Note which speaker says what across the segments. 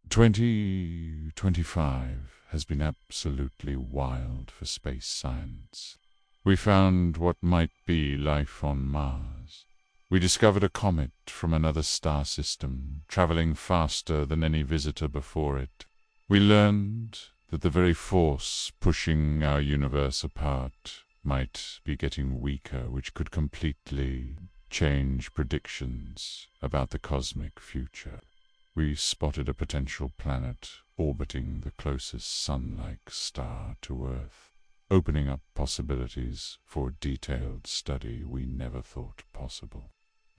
Speaker 1: 2025 has been absolutely wild for space science. We found what might be life on Mars. We discovered a comet from another star system, traveling faster than any visitor before it. We learned that the very force pushing our universe apart might be getting weaker, which could completely change predictions about the cosmic future. We spotted a potential planet orbiting the closest sun-like star to Earth, opening up possibilities for detailed study we never thought possible.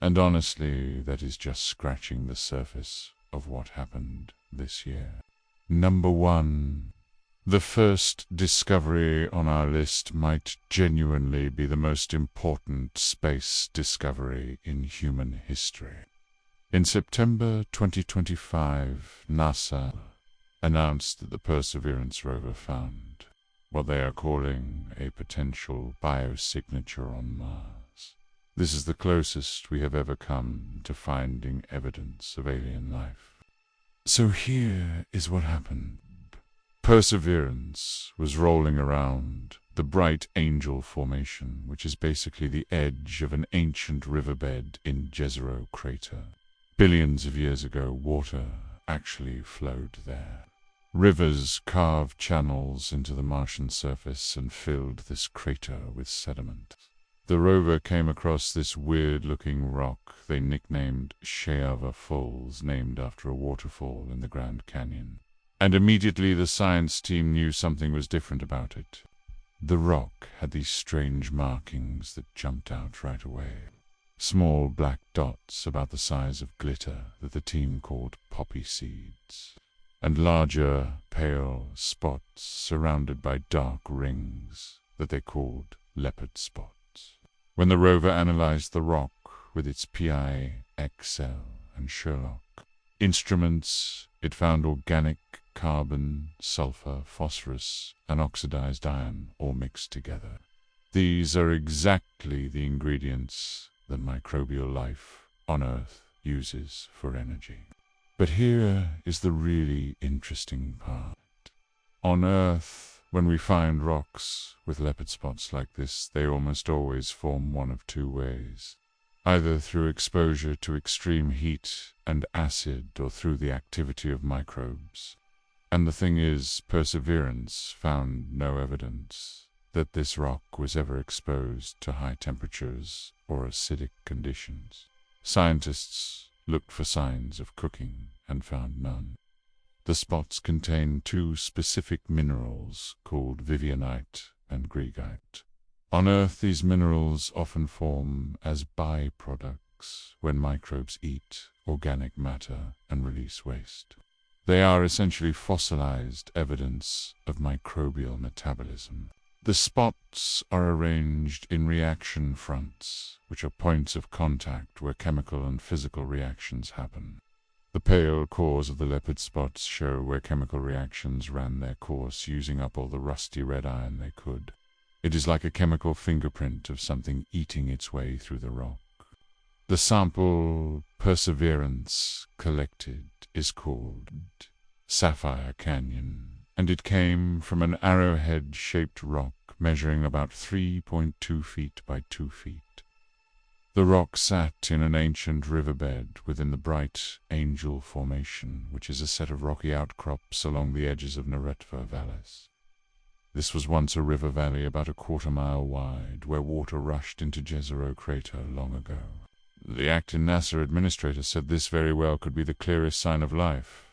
Speaker 1: And honestly, that is just scratching the surface of what happened this year. Number 1. The first discovery on our list might genuinely be the most important space discovery in human history. In September 2025, NASA announced that the Perseverance rover found what they are calling a potential biosignature on Mars. This is the closest we have ever come to finding evidence of alien life. So here is what happened. Perseverance was rolling around the Bright Angel Formation, which is basically the edge of an ancient riverbed in Jezero Crater. Billions of years ago, water actually flowed there. Rivers carved channels into the Martian surface and filled this crater with sediment. The rover came across this weird-looking rock they nicknamed Sheava Falls, named after a waterfall in the Grand Canyon. And immediately the science team knew something was different about it. The rock had these strange markings that jumped out right away. Small black dots about the size of glitter that the team called poppy seeds, and larger, pale spots surrounded by dark rings that they called leopard spots. When the rover analyzed the rock with its PI, XL, and Sherlock instruments, it found organic carbon, sulfur, phosphorus, and oxidized iron all mixed together. These are exactly the ingredients that microbial life on Earth uses for energy. But here is the really interesting part. On Earth, when we find rocks with leopard spots like this, they almost always form one of two ways. Either through exposure to extreme heat and acid or through the activity of microbes. And the thing is, Perseverance found no evidence that this rock was ever exposed to high temperatures or acidic conditions. Scientists looked for signs of cooking and found none. The spots contain two specific minerals called vivianite and greigite. On Earth, these minerals often form as byproducts when microbes eat organic matter and release waste. They are essentially fossilized evidence of microbial metabolism. The spots are arranged in reaction fronts, which are points of contact where chemical and physical reactions happen. The pale cores of the leopard spots show where chemical reactions ran their course, using up all the rusty red iron they could. It is like a chemical fingerprint of something eating its way through the rock. The sample Perseverance collected is called Sapphire Canyon, and it came from an arrowhead-shaped rock measuring about 3.2 feet by 2 feet. The rock sat in an ancient riverbed within the Bright Angel Formation, which is a set of rocky outcrops along the edges of Neretva Vallis. This was once a river valley about a quarter-mile wide, where water rushed into Jezero Crater long ago. The acting NASA administrator said this very well could be the clearest sign of life.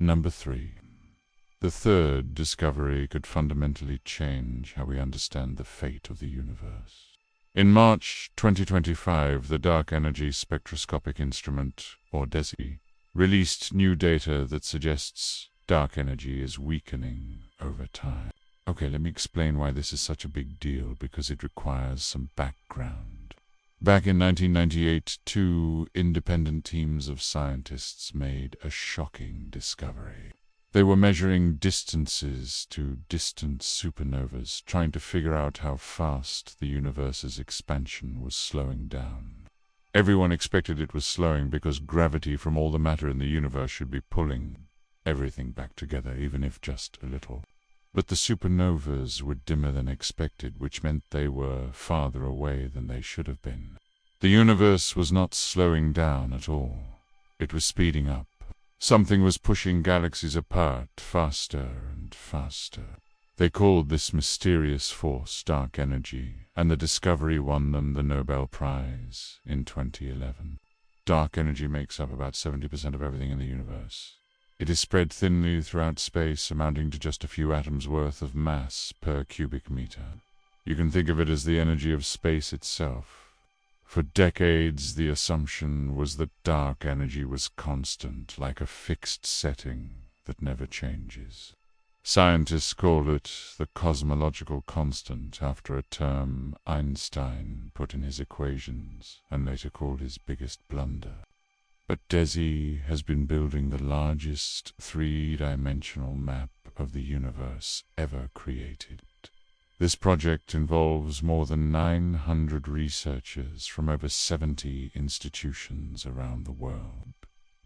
Speaker 1: Number 3. The third discovery could fundamentally change how we understand the fate of the universe. In March 2025, the Dark Energy Spectroscopic Instrument, or DESI, released new data that suggests dark energy is weakening over time. Okay, let me explain why this is such a big deal, because it requires some background. Back in 1998, 2 independent teams of scientists made a shocking discovery. They were measuring distances to distant supernovas, trying to figure out how fast the universe's expansion was slowing down. Everyone expected it was slowing because gravity from all the matter in the universe should be pulling everything back together, even if just a little. But the supernovas were dimmer than expected, which meant they were farther away than they should have been. The universe was not slowing down at all. It was speeding up. Something was pushing galaxies apart faster and faster. They called this mysterious force dark energy, and the discovery won them the Nobel Prize in 2011. Dark energy makes up about 70% of everything in the universe. It is spread thinly throughout space, amounting to just a few atoms worth of mass per cubic meter. You can think of it as the energy of space itself. For decades, the assumption was that dark energy was constant, like a fixed setting that never changes. Scientists call it the cosmological constant, after a term Einstein put in his equations and later called his biggest blunder. But DESI has been building the largest 3-dimensional map of the universe ever created. This project involves more than 900 researchers from over 70 institutions around the world.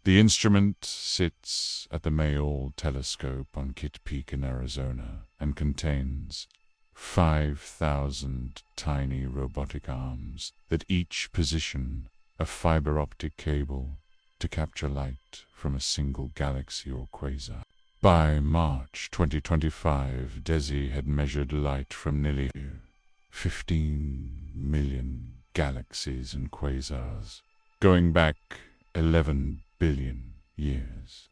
Speaker 1: The instrument sits at the Mayall Telescope on Kitt Peak in Arizona and contains 5,000 tiny robotic arms that each position a fiber optic cable to capture light from a single galaxy or quasar. By March 2025, DESI had measured light from nearly 15 million galaxies and quasars, going back 11 billion years.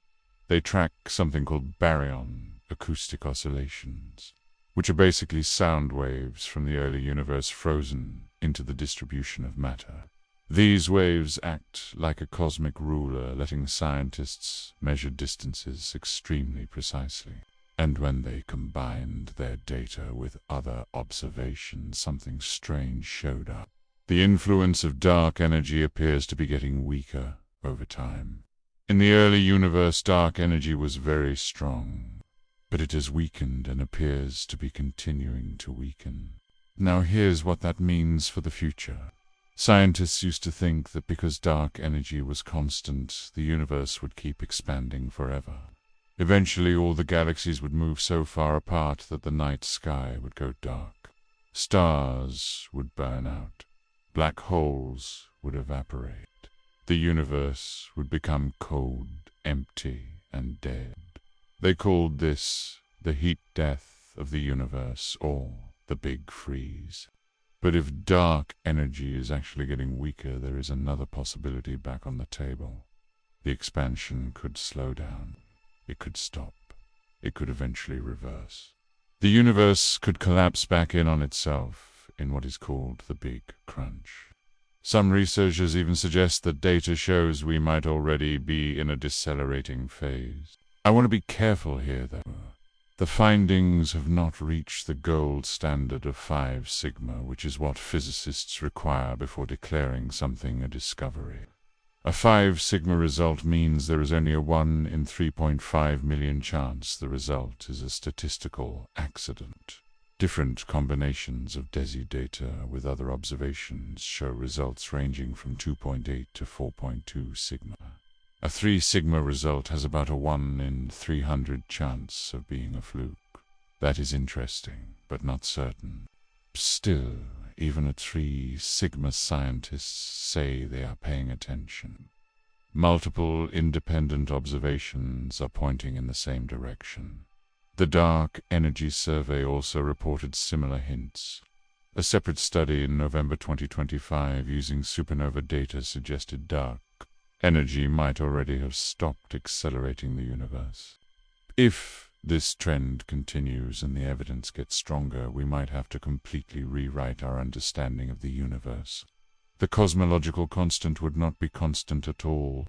Speaker 1: They track something called baryon acoustic oscillations, which are basically sound waves from the early universe frozen into the distribution of matter. These waves act like a cosmic ruler, letting scientists measure distances extremely precisely. And when they combined their data with other observations, something strange showed up. The influence of dark energy appears to be getting weaker over time. In the early universe, dark energy was very strong, but it has weakened and appears to be continuing to weaken. Now here's what that means for the future. Scientists used to think that because dark energy was constant, the universe would keep expanding forever. Eventually, all the galaxies would move so far apart that the night sky would go dark. Stars would burn out. Black holes would evaporate. The universe would become cold, empty, and dead. They called this the heat death of the universe, or the Big Freeze. But if dark energy is actually getting weaker, there is another possibility back on the table. The expansion could slow down. It could stop. It could eventually reverse. The universe could collapse back in on itself in what is called the Big Crunch. Some researchers even suggest that data shows we might already be in a decelerating phase. I want to be careful here, though. The findings have not reached the gold standard of 5 sigma, which is what physicists require before declaring something a discovery. A 5 sigma result means there is only a 1 in 3.5 million chance the result is a statistical accident. Different combinations of DESI data with other observations show results ranging from 2.8 to 4.2 sigma. A 3 sigma result has about a 1 in 300 chance of being a fluke. That is interesting, but not certain. Still, even at 3 sigma scientists say they are paying attention. Multiple independent observations are pointing in the same direction. The Dark Energy Survey also reported similar hints. A separate study in November 2025 using supernova data suggested dark energy might already have stopped accelerating the universe. If this trend continues and the evidence gets stronger, we might have to completely rewrite our understanding of the universe. The cosmological constant would not be constant at all.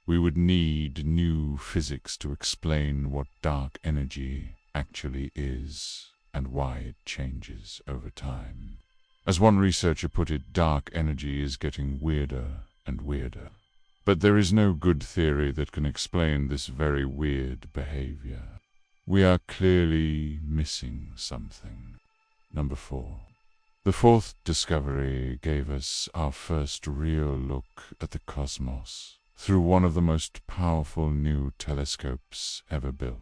Speaker 1: We would need new physics to explain what dark energy actually is and why it changes over time. As one researcher put it, dark energy is getting weirder and weirder. But there is no good theory that can explain this very weird behavior. We are clearly missing something. Number 4. The fourth discovery gave us our first real look at the cosmos through one of the most powerful new telescopes ever built.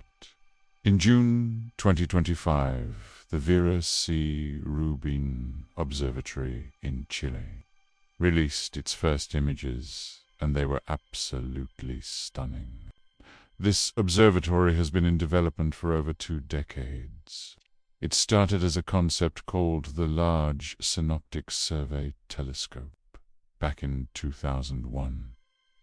Speaker 1: In June 2025, the Vera C. Rubin Observatory in Chile released its first images, and they were absolutely stunning. This observatory has been in development for over 2 decades. It started as a concept called the Large Synoptic Survey Telescope back in 2001.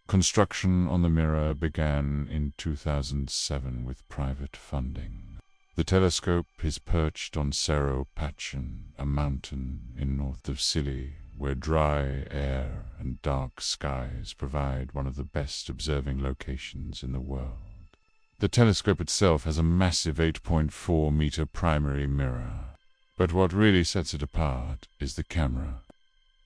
Speaker 1: Construction on the mirror began in 2007 with private funding. The telescope is perched on Cerro Pachón, a mountain in north of Chile, where dry air and dark skies provide one of the best observing locations in the world. The telescope itself has a massive 8.4-meter primary mirror, but what really sets it apart is the camera.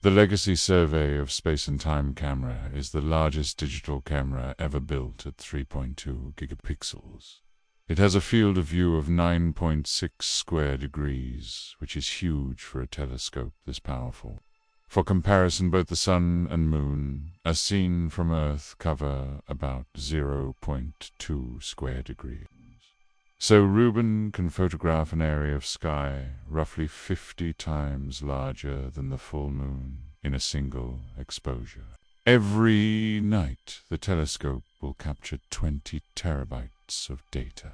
Speaker 1: The Legacy Survey of Space and Time camera is the largest digital camera ever built at 3.2 gigapixels. It has a field of view of 9.6 square degrees, which is huge for a telescope this powerful. For comparison, both the Sun and Moon, as seen from Earth, cover about 0.2 square degrees. So Rubin can photograph an area of sky roughly 50 times larger than the full moon in a single exposure. Every night, the telescope will capture 20 terabytes of data.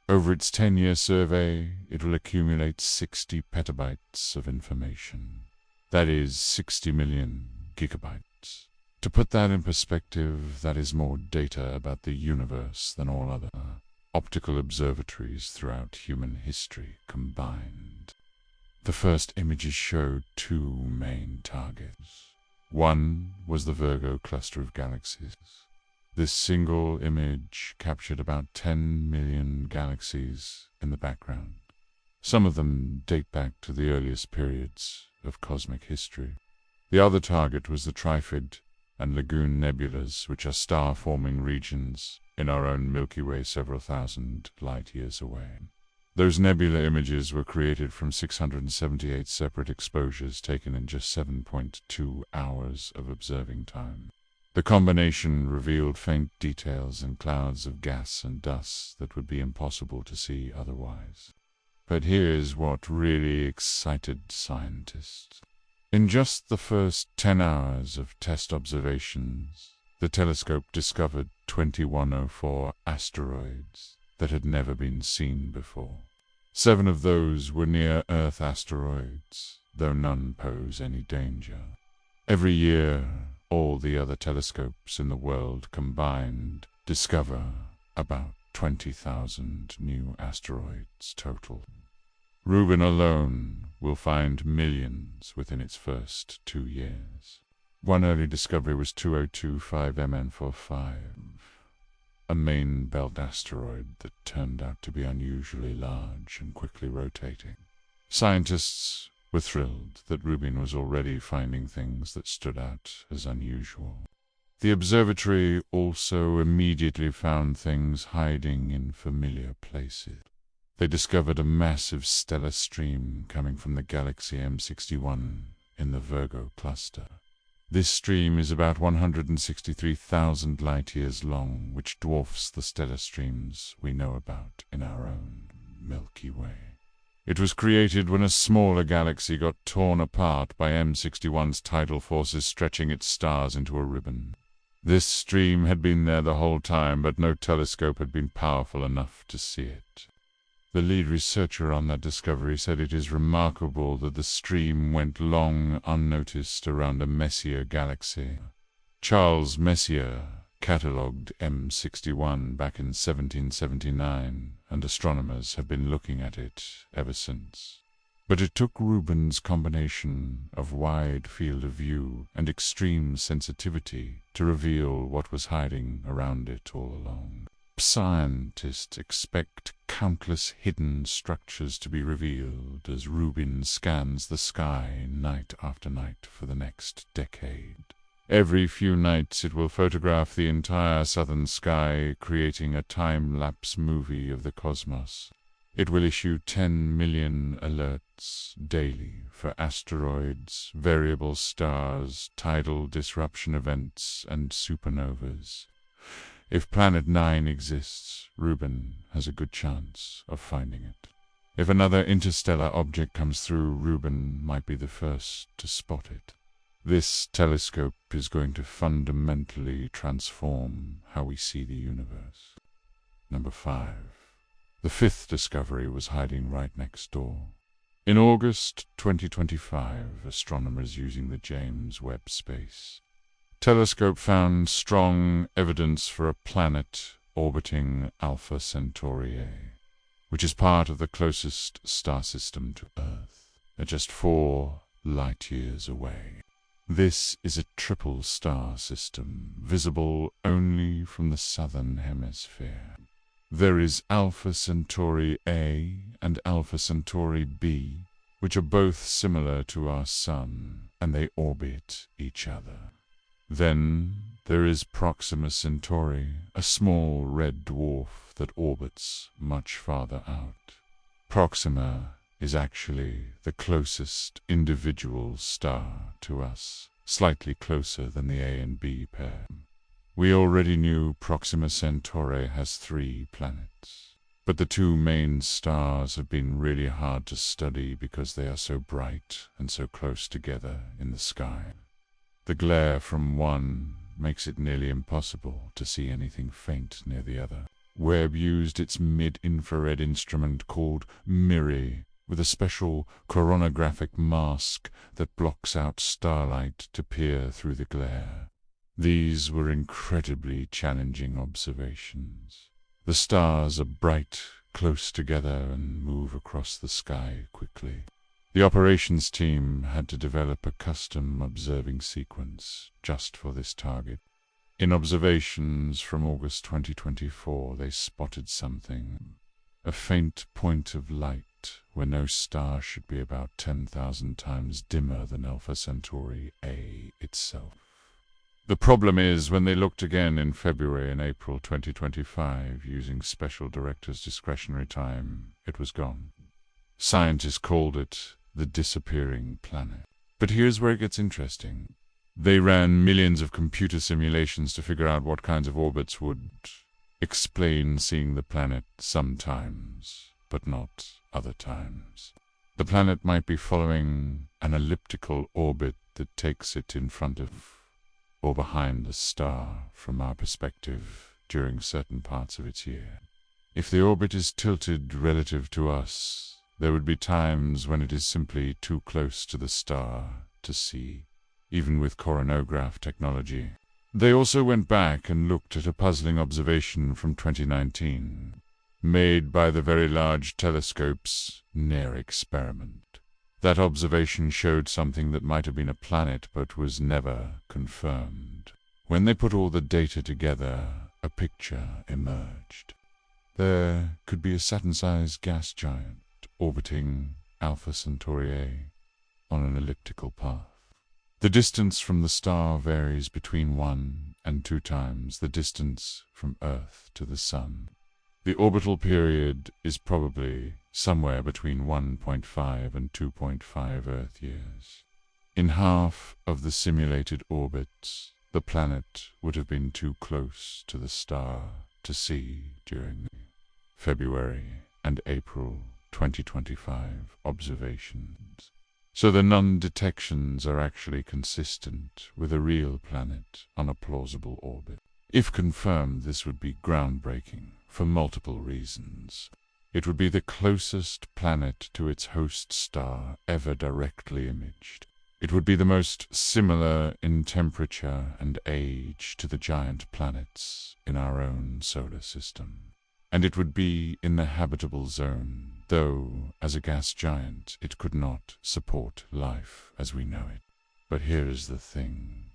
Speaker 1: Over its 10-year survey, it will accumulate 60 petabytes of information. That is 60 million gigabytes. To put that in perspective, that is more data about the universe than all other optical observatories throughout human history combined. The first images showed 2 main targets. One was the Virgo cluster of galaxies. This single image captured about 10 million galaxies in the background. Some of them date back to the earliest periods of cosmic history. The other target was the Trifid and Lagoon nebulas, which are star-forming regions in our own Milky Way several thousand light-years away. Those nebula images were created from 678 separate exposures taken in just 7.2 hours of observing time. The combination revealed faint details and clouds of gas and dust that would be impossible to see otherwise. But here's what really excited scientists. In just the first 10 hours of test observations, the telescope discovered 2104 asteroids that had never been seen before. 7 of those were near-Earth asteroids, though none pose any danger. Every year, all the other telescopes in the world combined discover about 20,000 new asteroids total. Rubin alone will find millions within its first 2 years. One early discovery was 2025 MN45, a main belt asteroid that turned out to be unusually large and quickly rotating. Scientists were thrilled that Rubin was already finding things that stood out as unusual. The observatory also immediately found things hiding in familiar places. They discovered a massive stellar stream coming from the galaxy M61 in the Virgo cluster. This stream is about 163,000 light-years long, which dwarfs the stellar streams we know about in our own Milky Way. It was created when a smaller galaxy got torn apart by M61's tidal forces, stretching its stars into a ribbon. This stream had been there the whole time, but no telescope had been powerful enough to see it. The lead researcher on that discovery said it is remarkable that the stream went long unnoticed around a messier galaxy. Charles Messier catalogued M61 back in 1779, and astronomers have been looking at it ever since. But it took Rubin's combination of wide field of view and extreme sensitivity to reveal what was hiding around it all along. Scientists expect countless hidden structures to be revealed as Rubin scans the sky night after night for the next decade. Every few nights it will photograph the entire southern sky, creating a time-lapse movie of the cosmos. It will issue 10 million alerts daily for asteroids, variable stars, tidal disruption events, and supernovas. If Planet 9 exists, Rubin has a good chance of finding it. If another interstellar object comes through, Rubin might be the first to spot it. This telescope is going to fundamentally transform how we see the universe. Number 5. The fifth discovery was hiding right next door. In August 2025, astronomers using the James Webb Space Telescope found strong evidence for a planet orbiting Alpha Centauri A, which is part of the closest star system to Earth, at just 4 light-years away. This is a triple star system, visible only from the southern hemisphere. There is Alpha Centauri A and Alpha Centauri B, which are both similar to our Sun, and they orbit each other. Then there is Proxima Centauri, a small red dwarf that orbits much farther out. Proxima is actually the closest individual star to us, slightly closer than the A and B pair. We already knew Proxima Centauri has 3 planets, but the 2 main stars have been really hard to study because they are so bright and so close together in the sky. The glare from one makes it nearly impossible to see anything faint near the other. Webb used its mid-infrared instrument called MIRI with a special coronagraphic mask that blocks out starlight to peer through the glare. These were incredibly challenging observations. The stars are bright, close together, and move across the sky quickly. The operations team had to develop a custom observing sequence just for this target. In observations from August 2024, they spotted something, a faint point of light where no star should be about 10,000 times dimmer than Alpha Centauri A itself. The problem is, when they looked again in February and April 2025 using Special Director's discretionary time, it was gone. Scientists called it the disappearing planet. But here's where it gets interesting. They ran millions of computer simulations to figure out what kinds of orbits would explain seeing the planet sometimes, but not other times. The planet might be following an elliptical orbit that takes it in front of or behind the star from our perspective during certain parts of its year. If the orbit is tilted relative to us, there would be times when it is simply too close to the star to see, even with coronagraph technology. They also went back and looked at a puzzling observation from 2019, made by the Very Large Telescope's NEAR experiment. That observation showed something that might have been a planet but was never confirmed. When they put all the data together, a picture emerged. There could be a Saturn-sized gas giant orbiting Alpha Centauri A on an elliptical path. The distance from the star varies between 1 and 2 times the distance from Earth to the Sun. The orbital period is probably somewhere between 1.5 and 2.5 Earth years. In half of the simulated orbits, the planet would have been too close to the star to see during the February and April 2025 observations. So the non-detections are actually consistent with a real planet on a plausible orbit. If confirmed, this would be groundbreaking for multiple reasons. It would be the closest planet to its host star ever directly imaged. It would be the most similar in temperature and age to the giant planets in our own solar system. And it would be in the habitable zone, though as a gas giant it could not support life as we know it. But here is the thing.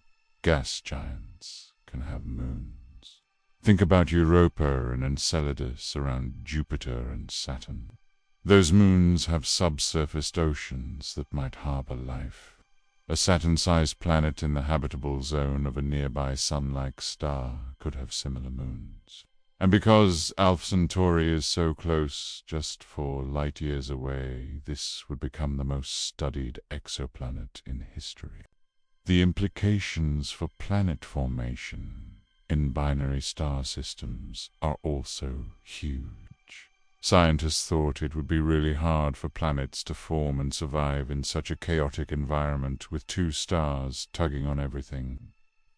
Speaker 1: Gas giants can have moons. Think about Europa and Enceladus around Jupiter and Saturn. Those moons have subsurfaced oceans that might harbor life. A Saturn-sized planet in the habitable zone of a nearby sun-like star could have similar moons. And because Alpha Centauri is so close, just 4 light years away, this would become the most studied exoplanet in history. The implications for planet formation in binary star systems are also huge. Scientists thought it would be really hard for planets to form and survive in such a chaotic environment with 2 stars tugging on everything.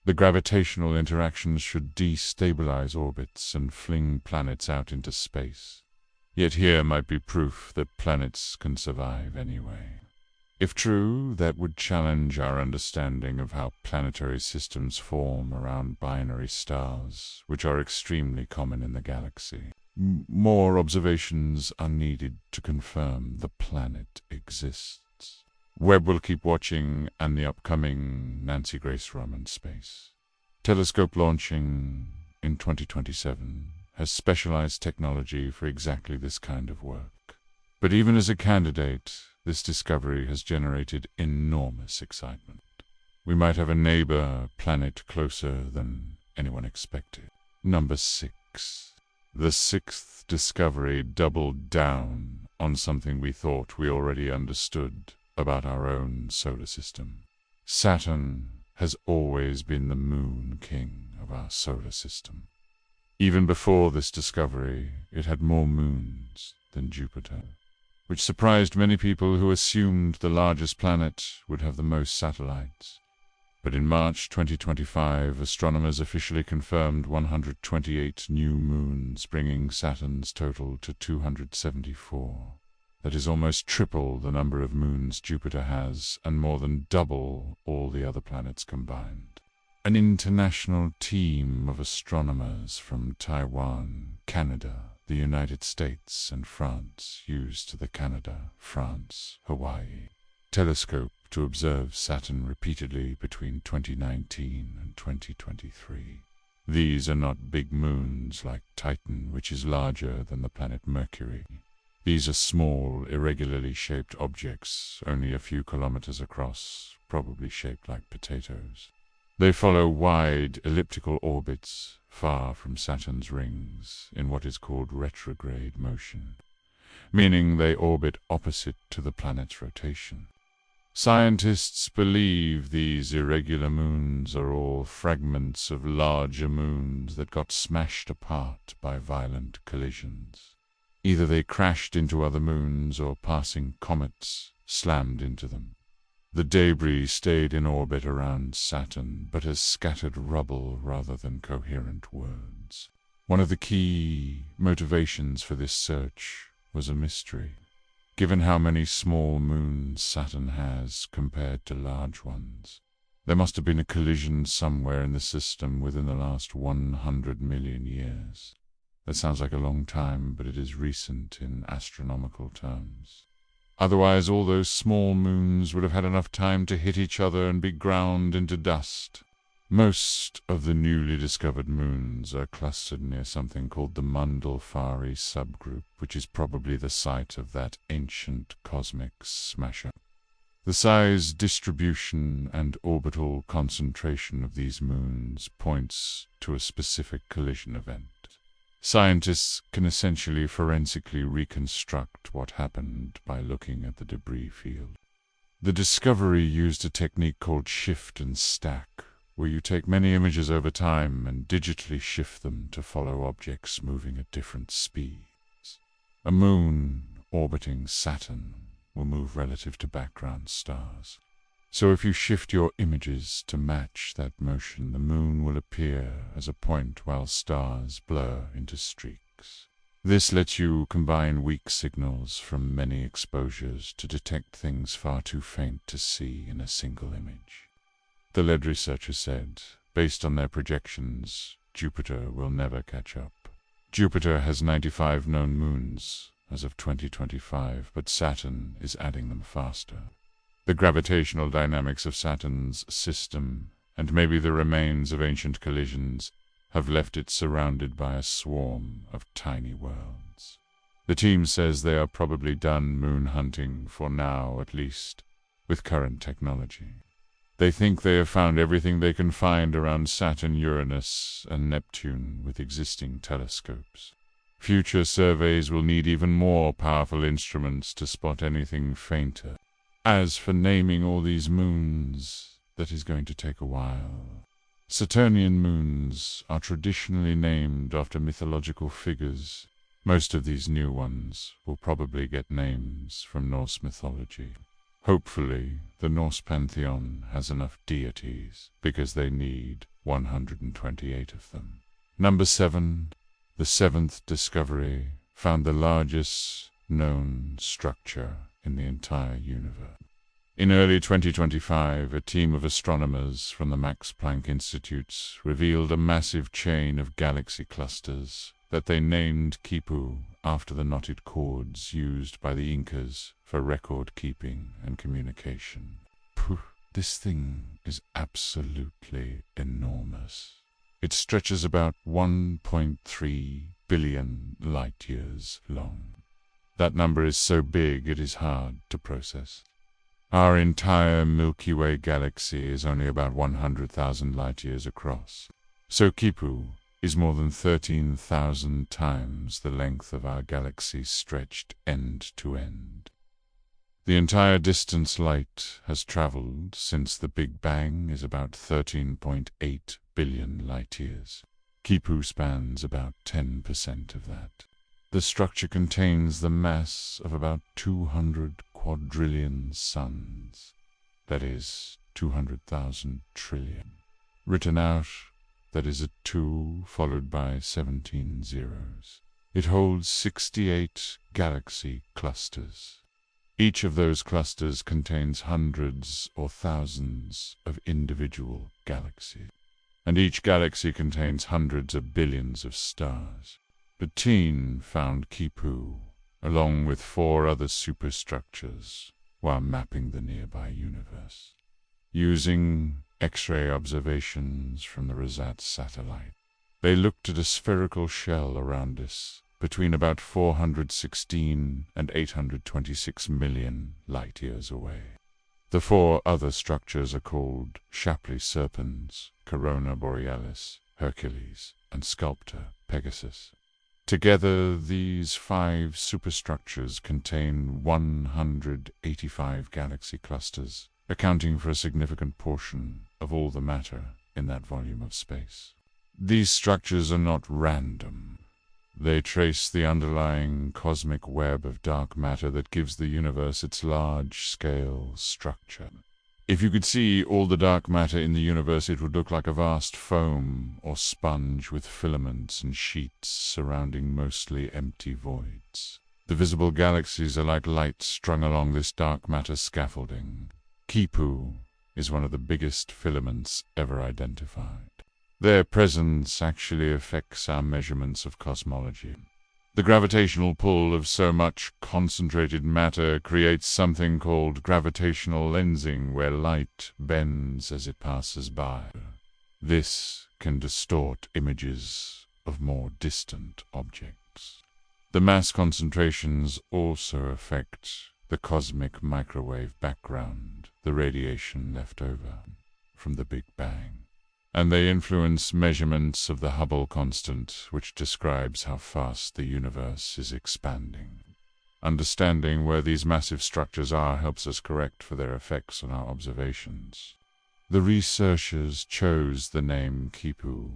Speaker 1: The gravitational interactions should destabilize orbits and fling planets out into space. Yet here might be proof that planets can survive anyway. If true, that would challenge our understanding of how planetary systems form around binary stars, which are extremely common in the galaxy. More observations are needed to confirm the planet exists. Webb will keep watching, and the upcoming Nancy Grace Rum in space. Telescope launching in 2027 has specialized technology for exactly this kind of work. But even as a candidate, this discovery has generated enormous excitement. We might have a neighbor planet closer than anyone expected. Number 6. The 6th discovery doubled down on something we thought we already understood about our own solar system. Saturn has always been the moon king of our solar system. Even before this discovery, it had more moons than Jupiter, which surprised many people who assumed the largest planet would have the most satellites. But in March 2025, astronomers officially confirmed 128 new moons, bringing Saturn's total to 274. That is almost triple the number of moons Jupiter has, and more than double all the other planets combined. An international team of astronomers from Taiwan, Canada, the United States, and France used the Canada-France-Hawaii telescope to observe Saturn repeatedly between 2019 and 2023. These are not big moons like Titan, which is larger than the planet Mercury. These are small, irregularly shaped objects, only a few kilometers across, probably shaped like potatoes. They follow wide, elliptical orbits far from Saturn's rings in what is called retrograde motion, meaning they orbit opposite to the planet's rotation. Scientists believe these irregular moons are all fragments of larger moons that got smashed apart by violent collisions. Either they crashed into other moons or passing comets slammed into them. The debris stayed in orbit around Saturn, but as scattered rubble rather than coherent words. One of the key motivations for this search was a mystery. Given how many small moons Saturn has compared to large ones, there must have been a collision somewhere in the system within the last 100 million years. That sounds like a long time, but it is recent in astronomical terms. Otherwise, all those small moons would have had enough time to hit each other and be ground into dust. Most of the newly discovered moons are clustered near something called the Mundalfari subgroup, which is probably the site of that ancient cosmic smash-up. The size, distribution, and orbital concentration of these moons points to a specific collision event. Scientists can essentially forensically reconstruct what happened by looking at the debris field. The discovery used a technique called shift and stack, where you take many images over time and digitally shift them to follow objects moving at different speeds. A moon orbiting Saturn will move relative to background stars. So if you shift your images to match that motion, the moon will appear as a point while stars blur into streaks. This lets you combine weak signals from many exposures to detect things far too faint to see in a single image. The lead researchers said, based on their projections, Jupiter will never catch up. Jupiter has 95 known moons as of 2025, but Saturn is adding them faster. The gravitational dynamics of Saturn's system, and maybe the remains of ancient collisions, have left it surrounded by a swarm of tiny worlds. The team says they are probably done moon hunting, for now at least, with current technology. They think they have found everything they can find around Saturn, Uranus, and Neptune with existing telescopes. Future surveys will need even more powerful instruments to spot anything fainter. As for naming all these moons, that is going to take a while. Saturnian moons are traditionally named after mythological figures. Most of these new ones will probably get names from Norse mythology. Hopefully, the Norse pantheon has enough deities, because they need 128 of them. Number 7. The seventh discovery found the largest known structure in the entire universe. In early 2025, a team of astronomers from the Max Planck Institutes revealed a massive chain of galaxy clusters that they named Quipu after the knotted cords used by the Incas for record-keeping and communication. This thing is absolutely enormous. It stretches about 1.3 billion light-years long. That number is so big it is hard to process. Our entire Milky Way galaxy is only about 100,000 light-years across. So Quipu is more than 13,000 times the length of our galaxy stretched end to end. The entire distance light has traveled since the Big Bang is about 13.8 billion light-years. Quipu spans about 10% of that. The structure contains the mass of about 200 quadrillion suns. That is 200,000 trillion. Written out, that is a 2 followed by 17 zeros. It holds 68 galaxy clusters. Each of those clusters contains hundreds or thousands of individual galaxies. And each galaxy contains hundreds of billions of stars. The team found Quipu, along with 4 other superstructures, while mapping the nearby universe. Using X-ray observations from the Rosat satellite, they looked at a spherical shell around us, between about 416 and 826 million light-years away. The 4 other structures are called Shapley Serpens, Corona Borealis, Hercules, and Sculptor Pegasus. Together, these 5 superstructures contain 185 galaxy clusters, accounting for a significant portion of all the matter in that volume of space. These structures are not random. They trace the underlying cosmic web of dark matter that gives the universe its large-scale structure. If you could see all the dark matter in the universe, it would look like a vast foam or sponge with filaments and sheets surrounding mostly empty voids. The visible galaxies are like light strung along this dark matter scaffolding. Quipu is one of the biggest filaments ever identified. Their presence actually affects our measurements of cosmology. The gravitational pull of so much concentrated matter creates something called gravitational lensing, where light bends as it passes by. This can distort images of more distant objects. The mass concentrations also affect the cosmic microwave background, the radiation left over from the Big Bang. And they influence measurements of the Hubble constant, which describes how fast the universe is expanding. Understanding where these massive structures are helps us correct for their effects on our observations. The researchers chose the name Quipu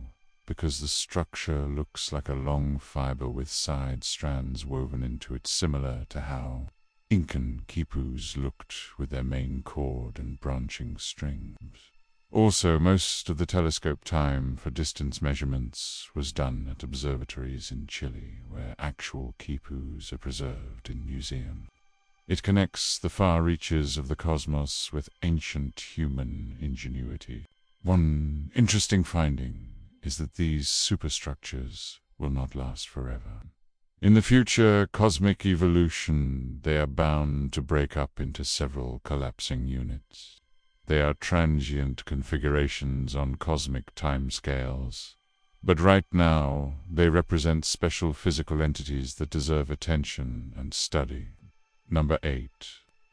Speaker 1: because the structure looks like a long fiber with side strands woven into it, similar to how Incan Quipus looked with their main cord and branching strings. Also, most of the telescope time for distance measurements was done at observatories in Chile, where actual quipus are preserved in museums. It connects the far reaches of the cosmos with ancient human ingenuity. One interesting finding is that these superstructures will not last forever. In the future cosmic evolution, they are bound to break up into several collapsing units. They are transient configurations on cosmic timescales. But right now, they represent special physical entities that deserve attention and study. Number 8.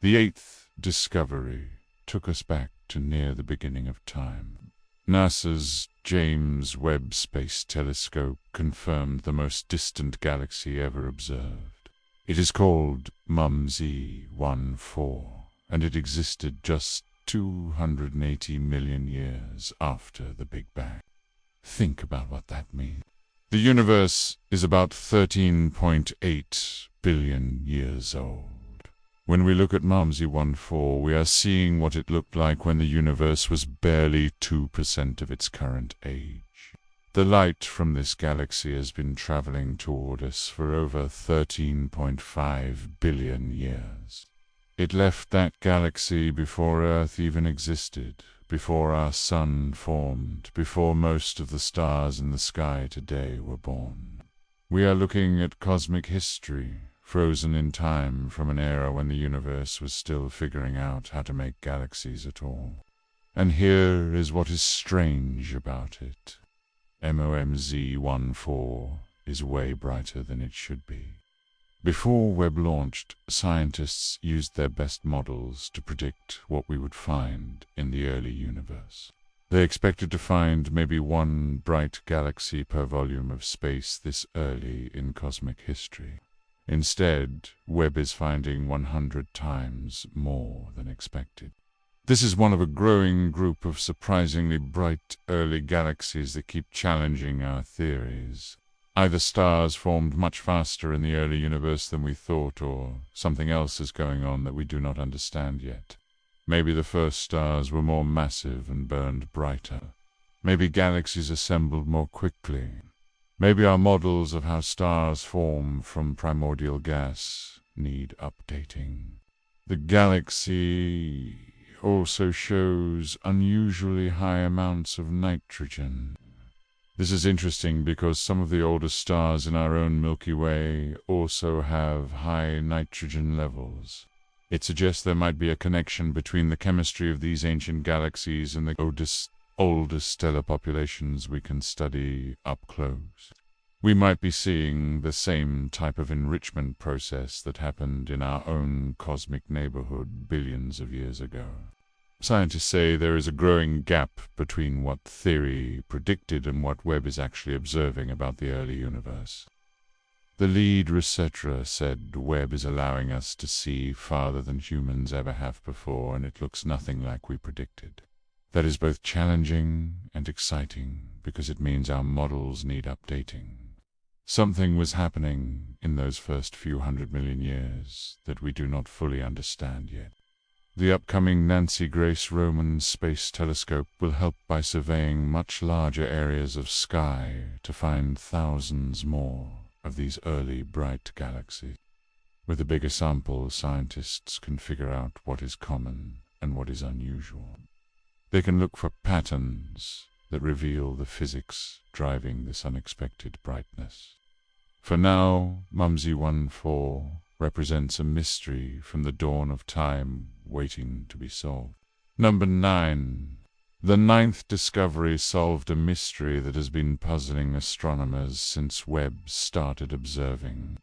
Speaker 1: The eighth discovery took us back to near the beginning of time. NASA's James Webb Space Telescope confirmed the most distant galaxy ever observed. It is called MUMSY 1-4, and it existed just 280 million years after the Big Bang. Think about what that means. The universe is about 13.8 billion years old. When we look at MUMSY 1-4, we are seeing what it looked like when the universe was barely 2% of its current age. The light from this galaxy has been traveling toward us for over 13.5 billion years. It left that galaxy before Earth even existed, before our sun formed, before most of the stars in the sky today were born. We are looking at cosmic history, frozen in time from an era when the universe was still figuring out how to make galaxies at all. And here is what is strange about it. MUMSY 1-4 is way brighter than it should be. Before Webb launched, scientists used their best models to predict what we would find in the early universe. They expected to find maybe one bright galaxy per volume of space this early in cosmic history. Instead, Webb is finding 100 times more than expected. This is one of a growing group of surprisingly bright early galaxies that keep challenging our theories. Either stars formed much faster in the early universe than we thought, or something else is going on that we do not understand yet. Maybe the first stars were more massive and burned brighter. Maybe galaxies assembled more quickly. Maybe our models of how stars form from primordial gas need updating. The galaxy also shows unusually high amounts of nitrogen. This is interesting because some of the oldest stars in our own Milky Way also have high nitrogen levels. It suggests there might be a connection between the chemistry of these ancient galaxies and the oldest stellar populations we can study up close. We might be seeing the same type of enrichment process that happened in our own cosmic neighborhood billions of years ago. Scientists say there is a growing gap between what theory predicted and what Webb is actually observing about the early universe. The lead researcher said Webb is allowing us to see farther than humans ever have before, and it looks nothing like we predicted. That is both challenging and exciting because it means our models need updating. Something was happening in those first few 100 million years that we do not fully understand yet. The upcoming Nancy Grace Roman Space Telescope will help by surveying much larger areas of sky to find thousands more of these early bright galaxies. With a bigger sample, scientists can figure out what is common and what is unusual. They can look for patterns that reveal the physics driving this unexpected brightness. For now, MUMSY 1-4 represents a mystery from the dawn of time waiting to be solved. Number 9. The ninth discovery solved a mystery that has been puzzling astronomers since Webb started observing.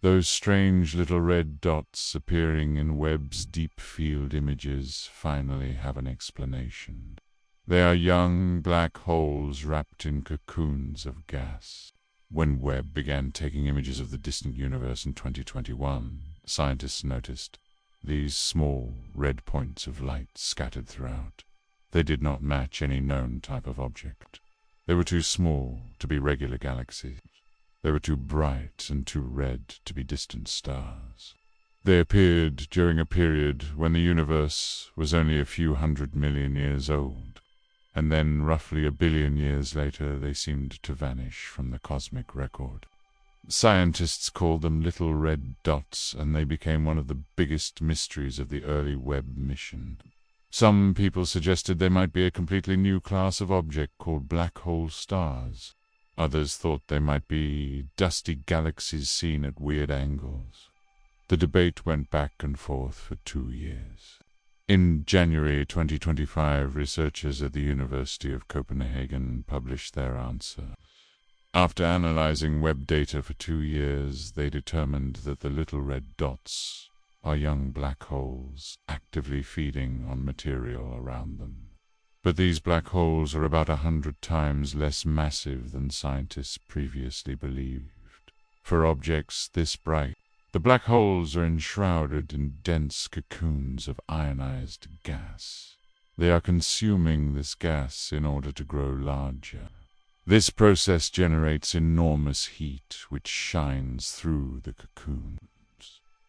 Speaker 1: Those strange little red dots appearing in Webb's deep field images finally have an explanation. They are young black holes wrapped in cocoons of gas. When Webb began taking images of the distant universe in 2021, scientists noticed these small red points of light scattered throughout. They did not match any known type of object. They were too small to be regular galaxies. They were too bright and too red to be distant stars. They appeared during a period when the universe was only a few 100 million years old. and then roughly a billion years later they seemed to vanish from the cosmic record. Scientists called them little red dots, and they became one of the biggest mysteries of the early Webb mission. Some people suggested they might be a completely new class of object called black hole stars. Others thought they might be dusty galaxies seen at weird angles. The debate went back and forth for 2 years. In January 2025, researchers at the University of Copenhagen published their answer. After analyzing Webb data for 2 years, they determined that the little red dots are young black holes actively feeding on material around them. But these black holes are about 100 times less massive than scientists previously believed. For objects this bright, the black holes are enshrouded in dense cocoons of ionized gas. They are consuming this gas in order to grow larger. This process generates enormous heat, which shines through the cocoons.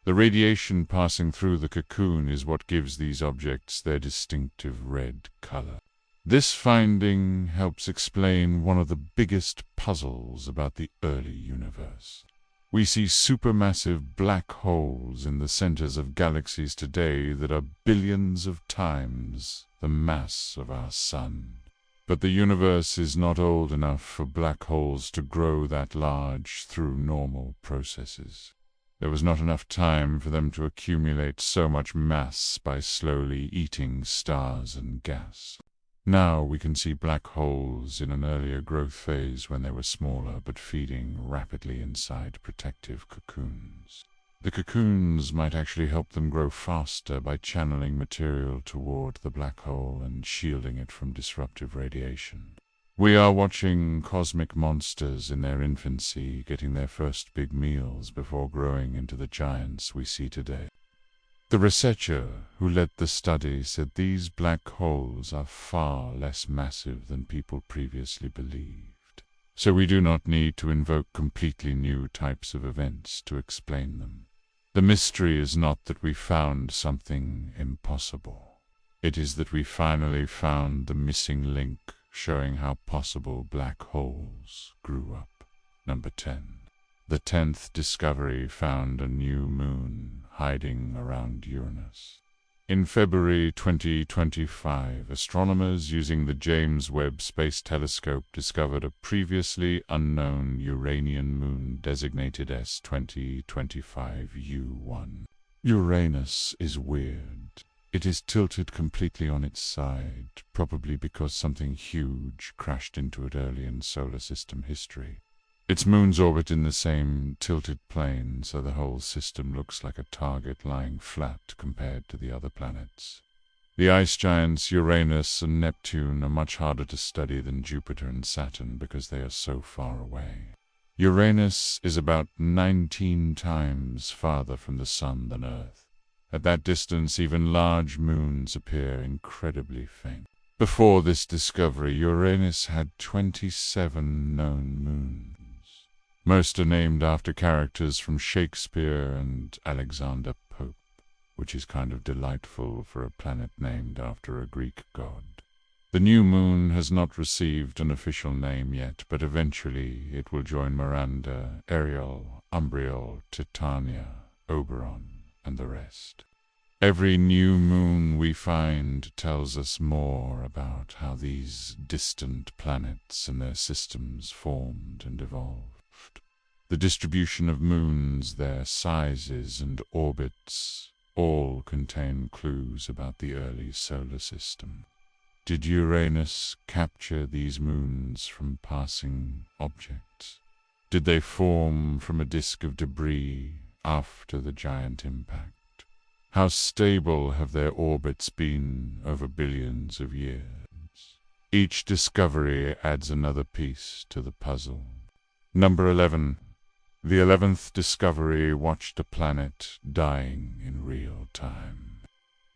Speaker 1: The radiation passing through the cocoon is what gives these objects their distinctive red color. This finding helps explain one of the biggest puzzles about the early universe. We see supermassive black holes in the centers of galaxies today that are billions of times the mass of our sun. But the universe is not old enough for black holes to grow that large through normal processes. There was not enough time for them to accumulate so much mass by slowly eating stars and gas. Now we can see black holes in an earlier growth phase when they were smaller but feeding rapidly inside protective cocoons. The cocoons might actually help them grow faster by channeling material toward the black hole and shielding it from disruptive radiation. We are watching cosmic monsters in their infancy getting their first big meals before growing into the giants we see today. The researcher who led the study said these black holes are far less massive than people previously believed, so we do not need to invoke completely new types of events to explain them. The mystery is not that we found something impossible. It is that we finally found the missing link showing how possible black holes grew up. Number 10. The 10th discovery found a new moon hiding around Uranus. In February 2025, astronomers using the James Webb Space Telescope discovered a previously unknown Uranian moon designated S2025U1. Uranus is weird. It is tilted completely on its side, probably because something huge crashed into it early in solar system history. Its moons orbit in the same tilted plane, so the whole system looks like a target lying flat compared to the other planets. The ice giants Uranus and Neptune are much harder to study than Jupiter and Saturn because they are so far away. Uranus is about 19 times farther from the Sun than Earth. At that distance, even large moons appear incredibly faint. Before this discovery, Uranus had 27 known moons. Most are named after characters from Shakespeare and Alexander Pope, which is kind of delightful for a planet named after a Greek god. The new moon has not received an official name yet, but eventually it will join Miranda, Ariel, Umbriel, Titania, Oberon, and the rest. Every new moon we find tells us more about how these distant planets and their systems formed and evolved. The distribution of moons, their sizes and orbits, all contain clues about the early solar system. Did Uranus capture these moons from passing objects? Did they form from a disk of debris after the giant impact? How stable have their orbits been over billions of years? Each discovery adds another piece to the puzzle. Number 11. The 11th discovery watched a planet dying in real time.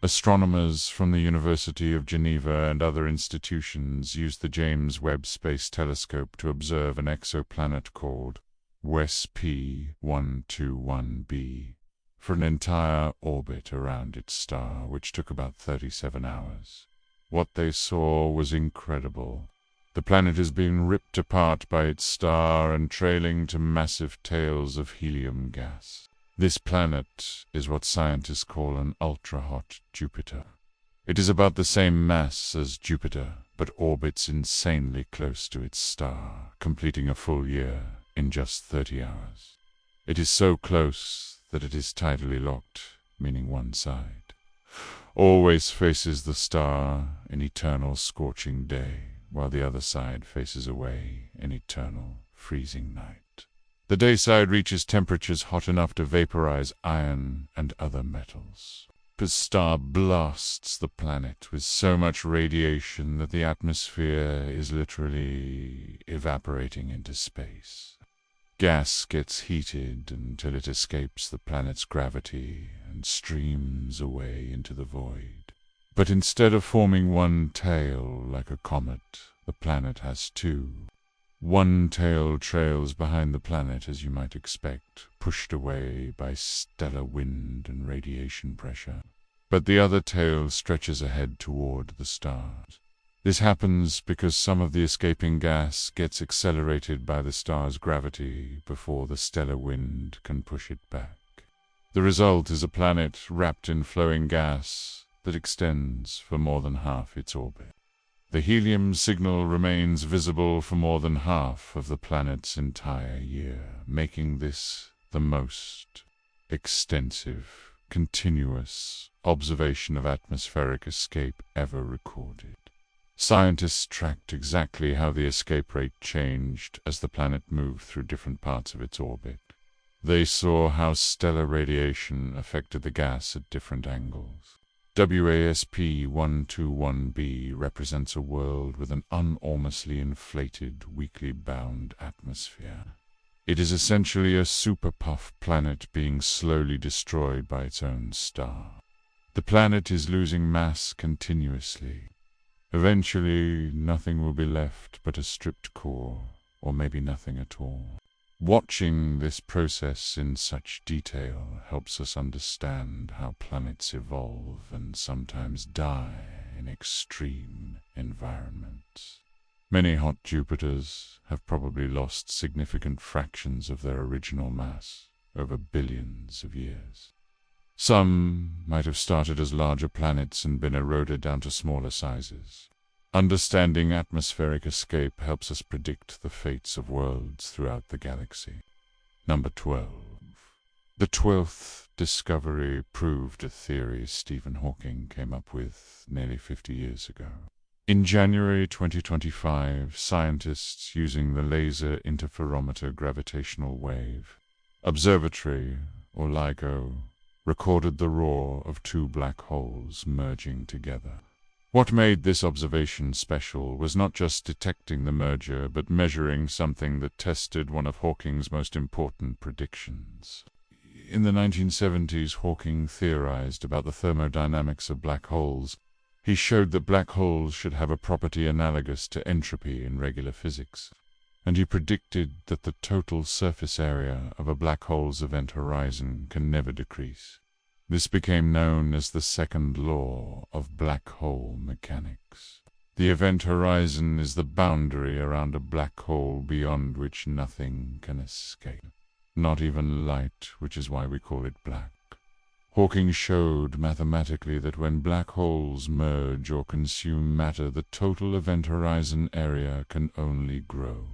Speaker 1: Astronomers from the University of Geneva and other institutions used the James Webb Space Telescope to observe an exoplanet called WESP-121b for an entire orbit around its star, which took about 37 hours. What they saw was incredible. The planet is being ripped apart by its star and trailing to massive tails of helium gas. This planet is what scientists call an ultra-hot Jupiter. It is about the same mass as Jupiter, but orbits insanely close to its star, completing a full year in just 30 hours. It is so close that it is tidally locked, meaning one side always faces the star in eternal scorching day, while the other side faces away in eternal freezing night. The day side reaches temperatures hot enough to vaporize iron and other metals. The star blasts the planet with so much radiation that the atmosphere is literally evaporating into space. Gas gets heated until it escapes the planet's gravity and streams away into the void. But instead of forming one tail like a comet, the planet has two. One tail trails behind the planet, as you might expect, pushed away by stellar wind and radiation pressure. But the other tail stretches ahead toward the stars. This happens because some of the escaping gas gets accelerated by the star's gravity before the stellar wind can push it back. The result is a planet wrapped in flowing gas that extends for more than half its orbit. The helium signal remains visible for more than half of the planet's entire year, making this the most extensive, continuous observation of atmospheric escape ever recorded. Scientists tracked exactly how the escape rate changed as the planet moved through different parts of its orbit. They saw how stellar radiation affected the gas at different angles. WASP-121b represents a world with an enormously inflated, weakly bound atmosphere. It is essentially a superpuff planet being slowly destroyed by its own star. The planet is losing mass continuously. Eventually, nothing will be left but a stripped core, or maybe nothing at all. Watching this process in such detail helps us understand how planets evolve and sometimes die in extreme environments. Many hot Jupiters have probably lost significant fractions of their original mass over billions of years. Some might have started as larger planets and been eroded down to smaller sizes. Understanding atmospheric escape helps us predict the fates of worlds throughout the galaxy. Number 12. The 12th discovery proved a theory Stephen Hawking came up with nearly 50 years ago. In January 2025, scientists using the Laser Interferometer Gravitational Wave Observatory, or LIGO, recorded the roar of two black holes merging together. What made this observation special was not just detecting the merger, but measuring something that tested one of Hawking's most important predictions. In the 1970s, Hawking theorized about the thermodynamics of black holes. He showed that black holes should have a property analogous to entropy in regular physics, and he predicted that the total surface area of a black hole's event horizon can never decrease. This became known as the second law of black hole mechanics. The event horizon is the boundary around a black hole beyond which nothing can escape, not even light, which is why we call it black. Hawking showed mathematically that when black holes merge or consume matter, the total event horizon area can only grow.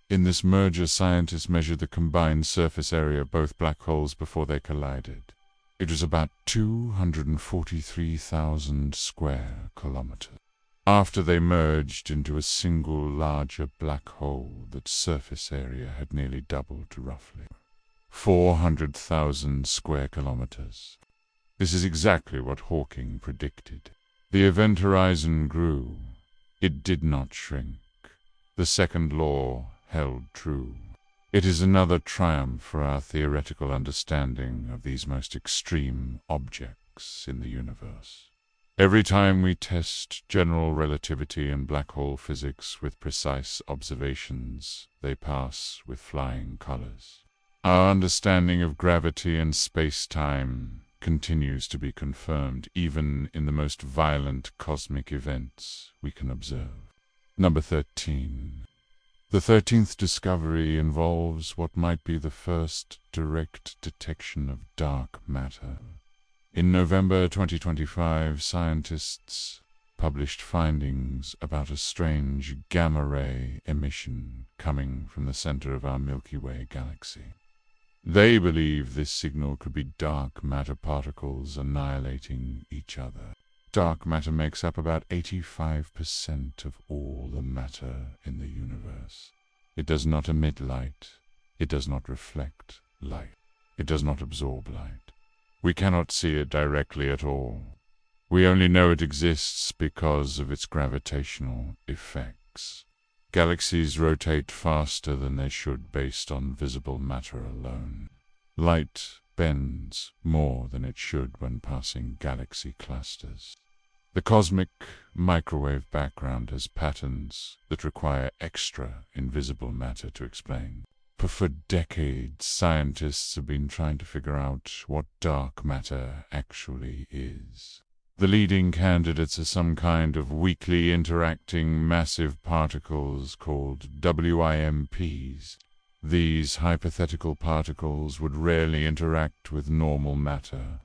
Speaker 1: In this merger, scientists measured the combined surface area of both black holes before they collided. It was about 243,000 square kilometers. After they merged into a single larger black hole, that surface area had nearly doubled to roughly 400,000 square kilometers. This is exactly what Hawking predicted. The event horizon grew. It did not shrink. The second law held true. It is another triumph for our theoretical understanding of these most extreme objects in the universe. Every time we test general relativity and black hole physics with precise observations, they pass with flying colors. Our understanding of gravity and space-time continues to be confirmed even in the most violent cosmic events we can observe. Number 13. The 13th discovery involves what might be the first direct detection of dark matter. In November 2025, scientists published findings about a strange gamma-ray emission coming from the center of our Milky Way galaxy. They believe this signal could be dark matter particles annihilating each other. Dark matter makes up about 85% of all the matter in the universe. It does not emit light. It does not reflect light. It does not absorb light. We cannot see it directly at all. We only know it exists because of its gravitational effects. Galaxies rotate faster than they should based on visible matter alone. Light bends more than it should when passing galaxy clusters. The cosmic microwave background has patterns that require extra invisible matter to explain. But for decades, scientists have been trying to figure out what dark matter actually is. The leading candidates are some kind of weakly interacting massive particles called WIMPs. These hypothetical particles would rarely interact with normal matter,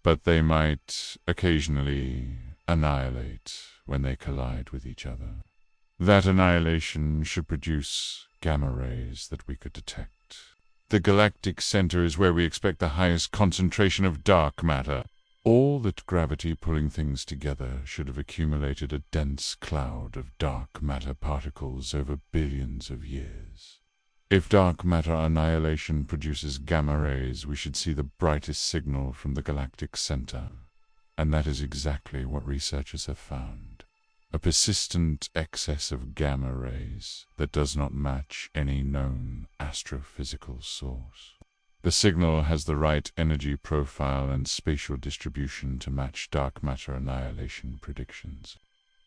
Speaker 1: but they might occasionally annihilate when they collide with each other. That annihilation should produce gamma rays that we could detect. The galactic center is where we expect the highest concentration of dark matter. All that gravity pulling things together should have accumulated a dense cloud of dark matter particles over billions of years. If dark matter annihilation produces gamma rays, we should see the brightest signal from the galactic center. And that is exactly what researchers have found. A persistent excess of gamma rays that does not match any known astrophysical source. The signal has the right energy profile and spatial distribution to match dark matter annihilation predictions.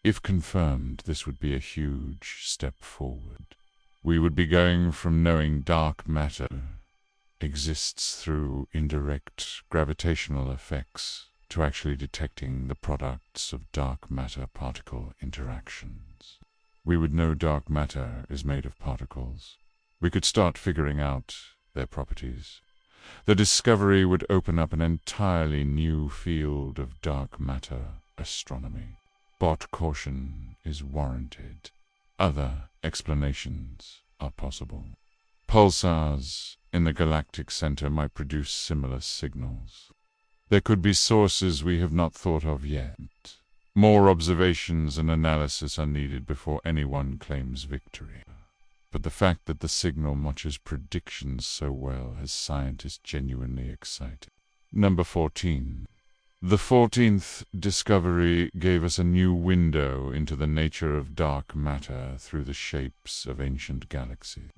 Speaker 1: If confirmed, this would be a huge step forward. We would be going from knowing dark matter exists through indirect gravitational effects to actually detecting the products of dark matter particle interactions. We would know dark matter is made of particles. We could start figuring out their properties. The discovery would open up an entirely new field of dark matter astronomy. But caution is warranted. Other explanations are possible. Pulsars in the galactic center might produce similar signals. There could be sources we have not thought of yet. More observations and analysis are needed before anyone claims victory. But the fact that the signal matches predictions so well has scientists genuinely excited. Number 14. The 14th discovery gave us a new window into the nature of dark matter through the shapes of ancient galaxies.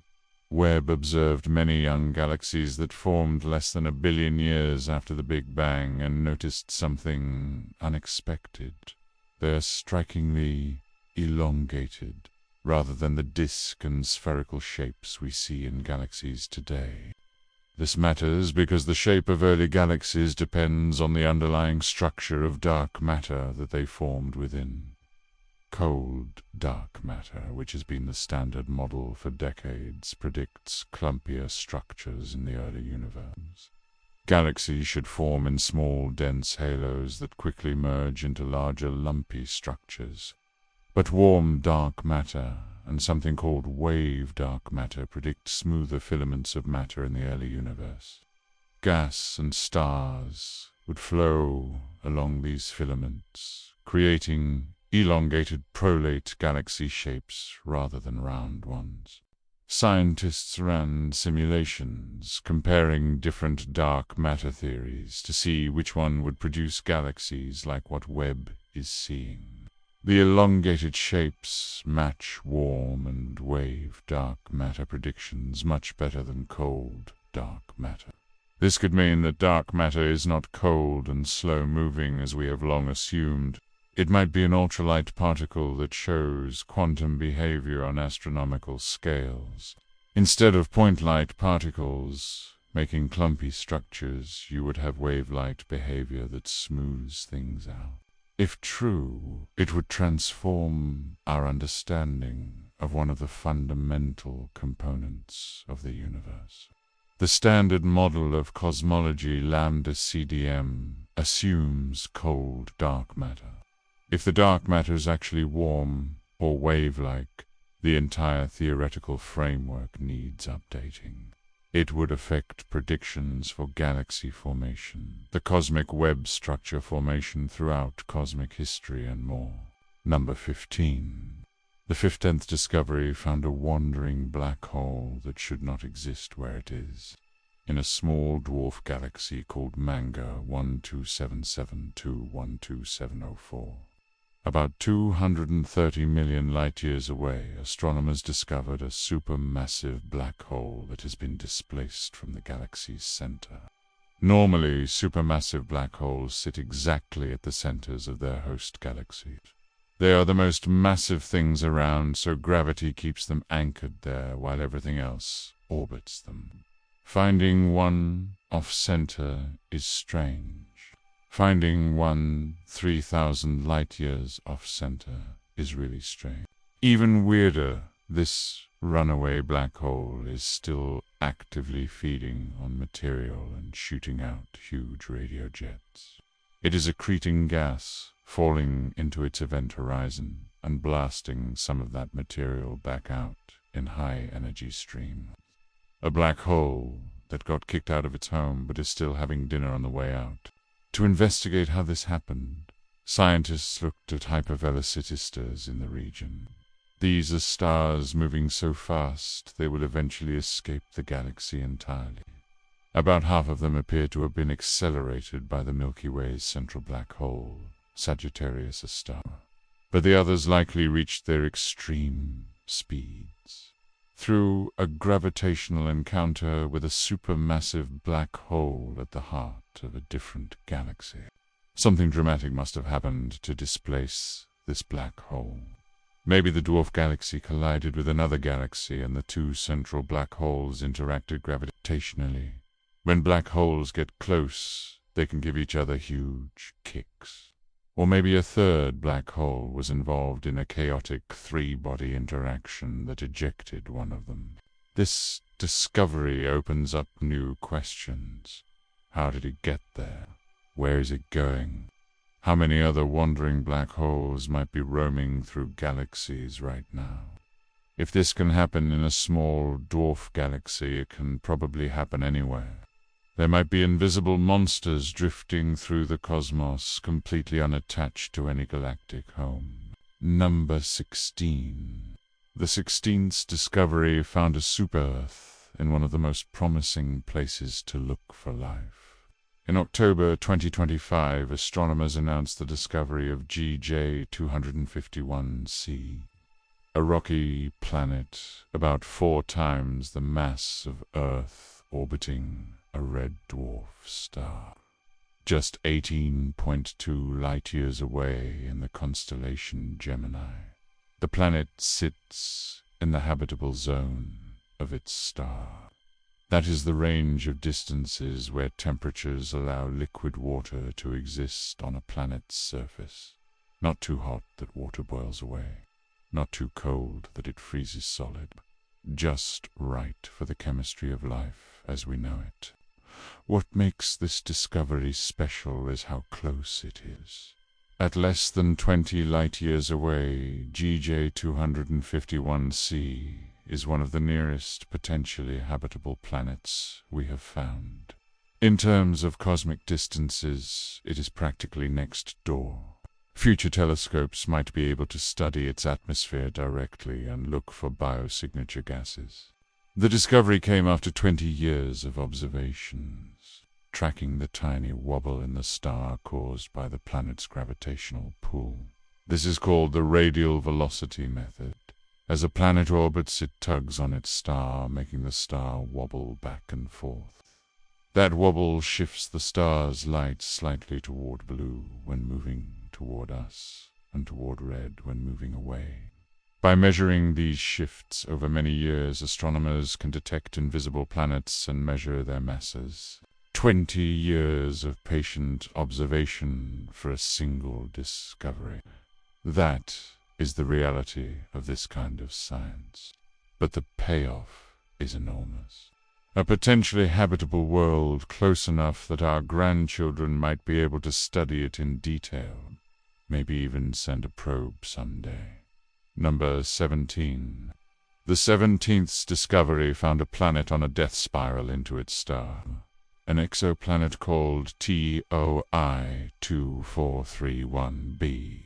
Speaker 1: Webb observed many young galaxies that formed less than 1 billion years after the Big Bang and noticed something unexpected. They are strikingly elongated, rather than the disk and spherical shapes we see in galaxies today. This matters because the shape of early galaxies depends on the underlying structure of dark matter that they formed within. Cold dark matter, which has been the standard model for decades, predicts clumpier structures in the early universe. Galaxies should form in small, dense halos that quickly merge into larger, lumpy structures. But warm dark matter and something called wave dark matter predict smoother filaments of matter in the early universe. Gas and stars would flow along these filaments, creating elongated prolate galaxy shapes rather than round ones. Scientists ran simulations comparing different dark matter theories to see which one would produce galaxies like what Webb is seeing. The elongated shapes match warm and wave dark matter predictions much better than cold dark matter. This could mean that dark matter is not cold and slow-moving as we have long assumed. It might be an ultralight particle that shows quantum behavior on astronomical scales. Instead of point-light particles, Making clumpy structures, you would have wave-like behavior that smooths things out. If true, it would transform our understanding of one of the fundamental components of the universe. The standard model of cosmology, lambda CDM, assumes cold dark matter. If the dark matter is actually warm or wave-like, the entire theoretical framework needs updating. It would affect predictions for galaxy formation, the cosmic web structure formation throughout cosmic history, and more. Number 15. The 15th discovery found a wandering black hole that should not exist where it is, in a small dwarf galaxy called Manga 1277212704. About 230 million light-years away, astronomers discovered a supermassive black hole that has been displaced from the galaxy's center. Normally, supermassive black holes sit exactly at the centers of their host galaxies. They are the most massive things around, so gravity keeps them anchored there while everything else orbits them. Finding one off-center is strange. Finding one 3,000 light-years off-center is really strange. Even weirder, this runaway black hole is still actively feeding on material and shooting out huge radio jets. It is accreting gas, falling into its event horizon and blasting some of that material back out in high-energy streams. A black hole that got kicked out of its home but is still having dinner on the way out. To investigate how this happened, scientists looked at hypervelocitistas in the region. These are stars moving so fast they will eventually escape the galaxy entirely. About half of them appear to have been accelerated by the Milky Way's central black hole, Sagittarius, a star. But the others likely reached their extreme speeds through a gravitational encounter with a supermassive black hole at the heart of a different galaxy. Something dramatic must have happened to displace this black hole. Maybe the dwarf galaxy collided with another galaxy and the two central black holes interacted gravitationally. When black holes get close, they can give each other huge kicks. Or maybe a third black hole was involved in a chaotic three-body interaction that ejected one of them. This discovery opens up new questions. How did it get there? Where is it going? How many other wandering black holes might be roaming through galaxies right now? If this can happen in a small dwarf galaxy, it can probably happen anywhere. There might be invisible monsters drifting through the cosmos, completely unattached to any galactic home. Number 16. The 16th discovery found a super-Earth in one of the most promising places to look for life. In October 2025, astronomers announced the discovery of GJ 251c, a rocky planet about 4 times the mass of Earth orbiting a red dwarf star, just 18.2 light-years away in the constellation Gemini. The planet sits in the habitable zone of its star. That is the range of distances where temperatures allow liquid water to exist on a planet's surface. Not too hot that water boils away, not too cold that it freezes solid. Just right for the chemistry of life as we know it. What makes this discovery special is how close it is. At less than 20 light-years away, GJ 251c is one of the nearest potentially habitable planets we have found. In terms of cosmic distances, it is practically next door. Future telescopes might be able to study its atmosphere directly and look for biosignature gases. The discovery came after 20 years of observations, tracking the tiny wobble in the star caused by the planet's gravitational pull. This is called the radial velocity method. As a planet orbits, it tugs on its star, making the star wobble back and forth. That wobble shifts the star's light slightly toward blue when moving toward us, and toward red when moving away. By measuring these shifts over many years, astronomers can detect invisible planets and measure their masses. 20 years of patient observation for a single discovery. That is the reality of this kind of science. But the payoff is enormous. A potentially habitable world close enough that our grandchildren might be able to study it in detail, maybe even send a probe someday. Number 17. The 17th discovery found a planet on a death spiral into its star. An exoplanet called TOI 2431b.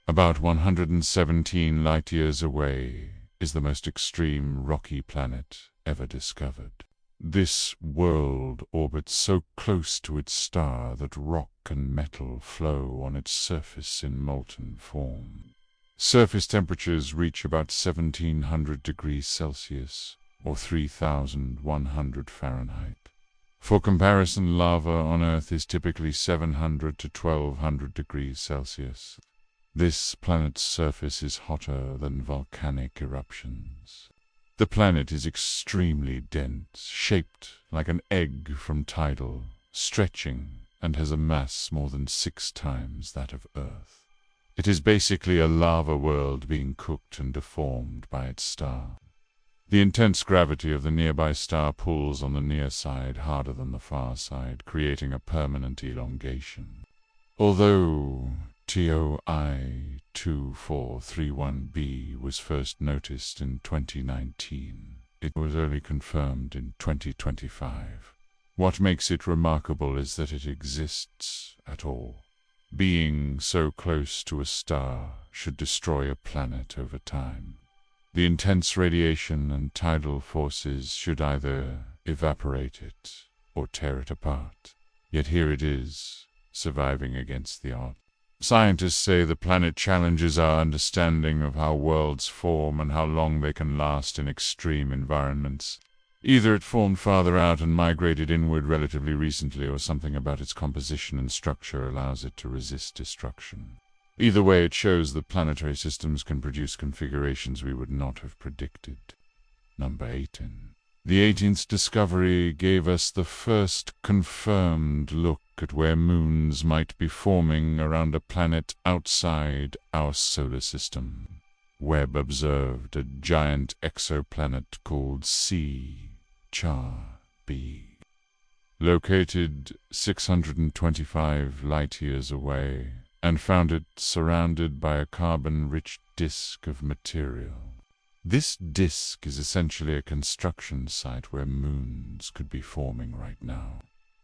Speaker 1: About 117 light-years away is the most extreme rocky planet ever discovered. This world orbits so close to its star that rock and metal flow on its surface in molten form. Surface temperatures reach about 1700 degrees Celsius or 3100 Fahrenheit. For comparison, lava on Earth is typically 700 to 1200 degrees Celsius. This planet's surface is hotter than volcanic eruptions. The planet is extremely dense, shaped like an egg from tidal, stretching, and has a mass more than 6 times that of Earth. It is basically a lava world being cooked and deformed by its star. The intense gravity of the nearby star pulls on the near side harder than the far side, creating a permanent elongation. Although TOI 2431b was first noticed in 2019, it was only confirmed in 2025. What makes it remarkable is that it exists at all. Being so close to a star should destroy a planet over time. The intense radiation and tidal forces should either evaporate it or tear it apart. Yet here it is, surviving against the odds. Scientists say the planet challenges our understanding of how worlds form and how long they can last in extreme environments. Either it formed farther out and migrated inward relatively recently, or something about its composition and structure allows it to resist destruction. Either way, it shows that planetary systems can produce configurations we would not have predicted. Number 18. The 18th discovery gave us the first confirmed look at where moons might be forming around a planet outside our solar system. Webb observed a giant exoplanet called C-Char-b, located 625 light-years away, and found it surrounded by a carbon-rich disk of material. This disk is essentially a construction site where moons could be forming right now.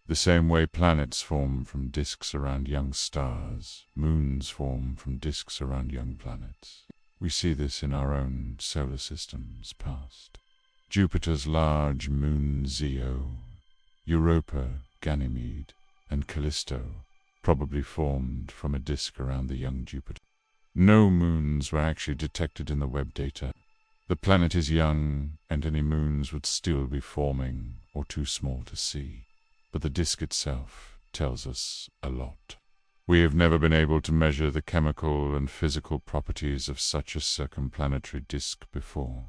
Speaker 1: The same way planets form from disks around young stars, moons form from disks around young planets. We see this in our own solar systems past. Jupiter's large moon Zio, Europa, Ganymede, and Callisto probably formed from a disk around the young Jupiter. No moons were actually detected in the Webb data. The planet is young, and any moons would still be forming or too small to see. But the disk itself tells us a lot. We have never been able to measure the chemical and physical properties of such a circumplanetary disk before.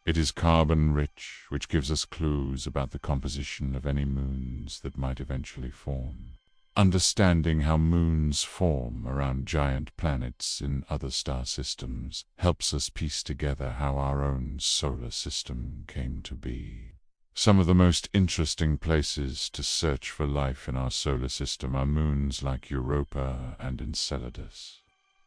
Speaker 1: It is carbon-rich, which gives us clues about the composition of any moons that might eventually form. Understanding how moons form around giant planets in other star systems helps us piece together how our own solar system came to be. Some of the most interesting places to search for life in our solar system are moons like Europa and Enceladus.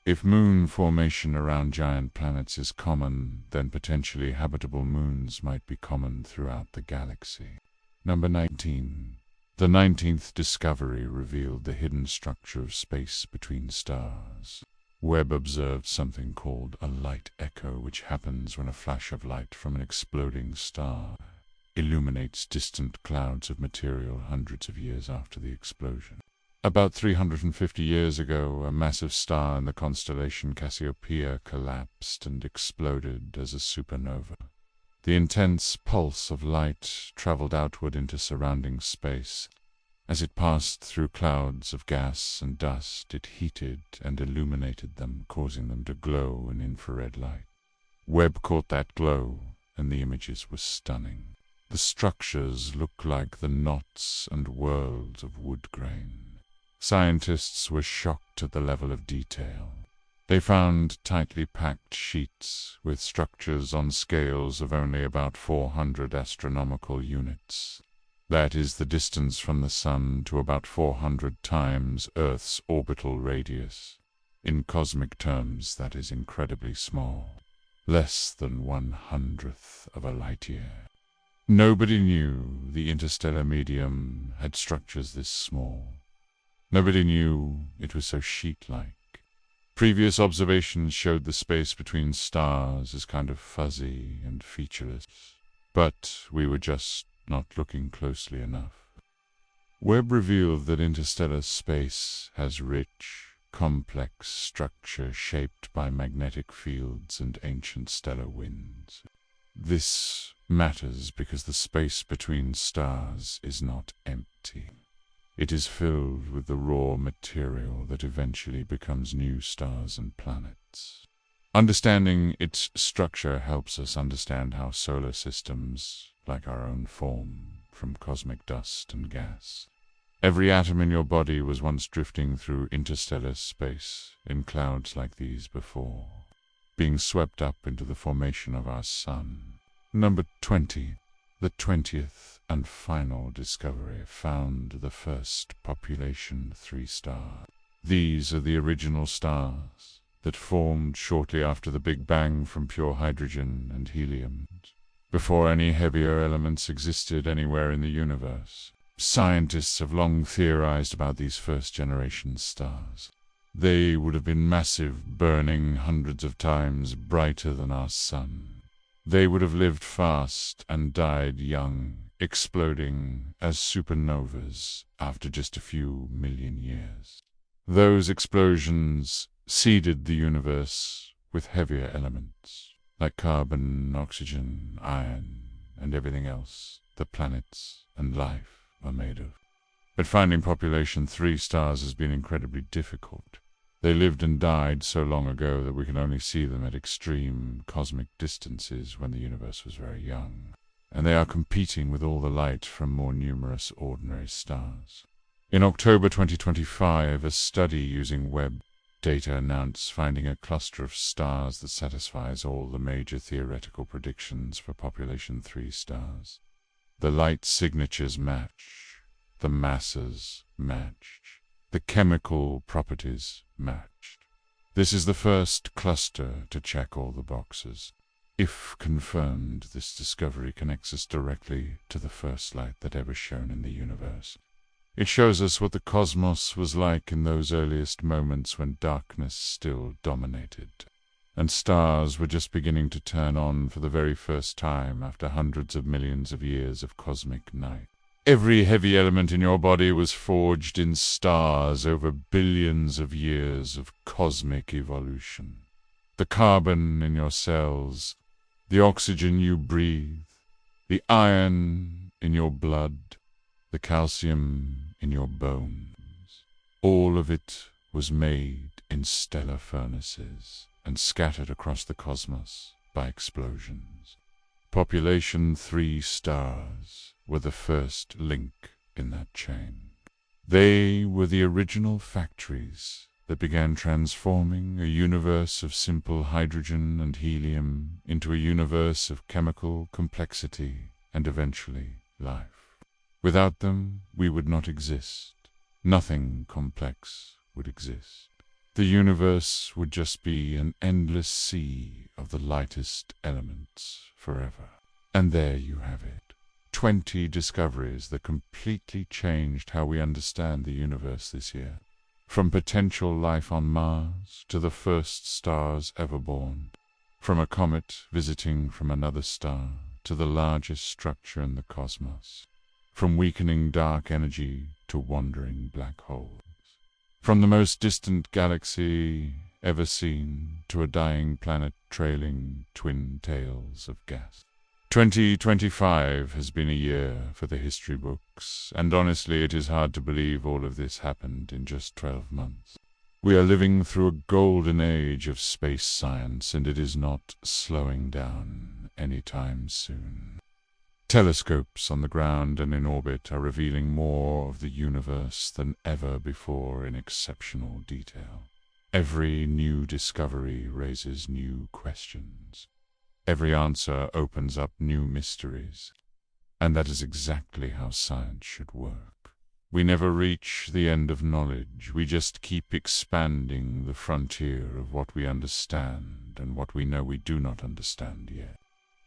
Speaker 1: If moon formation around giant planets is common, then potentially habitable moons might be common throughout the galaxy. Number 19. The 19th discovery revealed the hidden structure of space between stars. Webb observed something called a light echo, which happens when a flash of light from an exploding star illuminates distant clouds of material hundreds of years after the explosion. About 350 years ago, a massive star in the constellation Cassiopeia collapsed and exploded as a supernova. The intense pulse of light traveled outward into surrounding space. As it passed through clouds of gas and dust, it heated and illuminated them, causing them to glow in infrared light. Webb caught that glow, and the images were stunning. The structures looked like the knots and whorls of wood grain. Scientists were shocked at the level of detail. They found tightly packed sheets with structures on scales of only about 400 astronomical units. That is the distance from the Sun to about 400 times Earth's orbital radius. In cosmic terms, that is incredibly small. Less than 1/100th of a light year. Nobody knew the interstellar medium had structures this small. Nobody knew it was so sheet-like. Previous observations showed the space between stars as kind of fuzzy and featureless, but we were just not looking closely enough. Webb revealed that interstellar space has rich, complex structure shaped by magnetic fields and ancient stellar winds. This matters because the space between stars is not empty. It is filled with the raw material that eventually becomes new stars and planets. Understanding its structure helps us understand how solar systems, like our own, form from cosmic dust and gas. Every atom in your body was once drifting through interstellar space in clouds like these before, being swept up into the formation of our Sun. Number 20. The 20th and final discovery found the first population 3 star. These are the original stars that formed shortly after the Big Bang from pure hydrogen and helium, before any heavier elements existed anywhere in the universe. Scientists have long theorized about these first-generation stars. They would have been massive, burning hundreds of times brighter than our Sun. They would have lived fast and died young, exploding as supernovas after just a few million years. Those explosions seeded the universe with heavier elements, like carbon, oxygen, iron, and everything else that planets and life are made of. But finding population 3 stars has been incredibly difficult. They lived and died so long ago that we can only see them at extreme cosmic distances when the universe was very young, and they are competing with all the light from more numerous ordinary stars. In October 2025, a study using Webb data announced finding a cluster of stars that satisfies all the major theoretical predictions for population 3 stars. The light signatures match, the masses matched, the chemical properties matched. This is the first cluster to check all the boxes. If confirmed, this discovery connects us directly to the first light that ever shone in the universe. It shows us what the cosmos was like in those earliest moments when darkness still dominated, and stars were just beginning to turn on for the very first time after hundreds of millions of years of cosmic night. Every heavy element in your body was forged in stars over billions of years of cosmic evolution. The carbon in your cells, the oxygen you breathe, the iron in your blood, the calcium in your bones, all of it was made in stellar furnaces and scattered across the cosmos by explosions. Population 3 stars were the first link in that chain. They were the original factories that began transforming a universe of simple hydrogen and helium into a universe of chemical complexity and eventually life. Without them, we would not exist. Nothing complex would exist. The universe would just be an endless sea of the lightest elements forever. And there you have it. 20 discoveries that completely changed how we understand the universe this year. From potential life on Mars to the first stars ever born. From a comet visiting from another star to the largest structure in the cosmos. From weakening dark energy to wandering black holes. From the most distant galaxy ever seen to a dying planet trailing twin tails of gas. 2025 has been a year for the history books, and honestly it is hard to believe all of this happened in just 12 months. We are living through a golden age of space science, and it is not slowing down anytime soon. Telescopes on the ground and in orbit are revealing more of the universe than ever before in exceptional detail. Every new discovery raises new questions. Every answer opens up new mysteries. And that is exactly how science should work. We never reach the end of knowledge. We just keep expanding the frontier of what we understand and what we know we do not understand yet.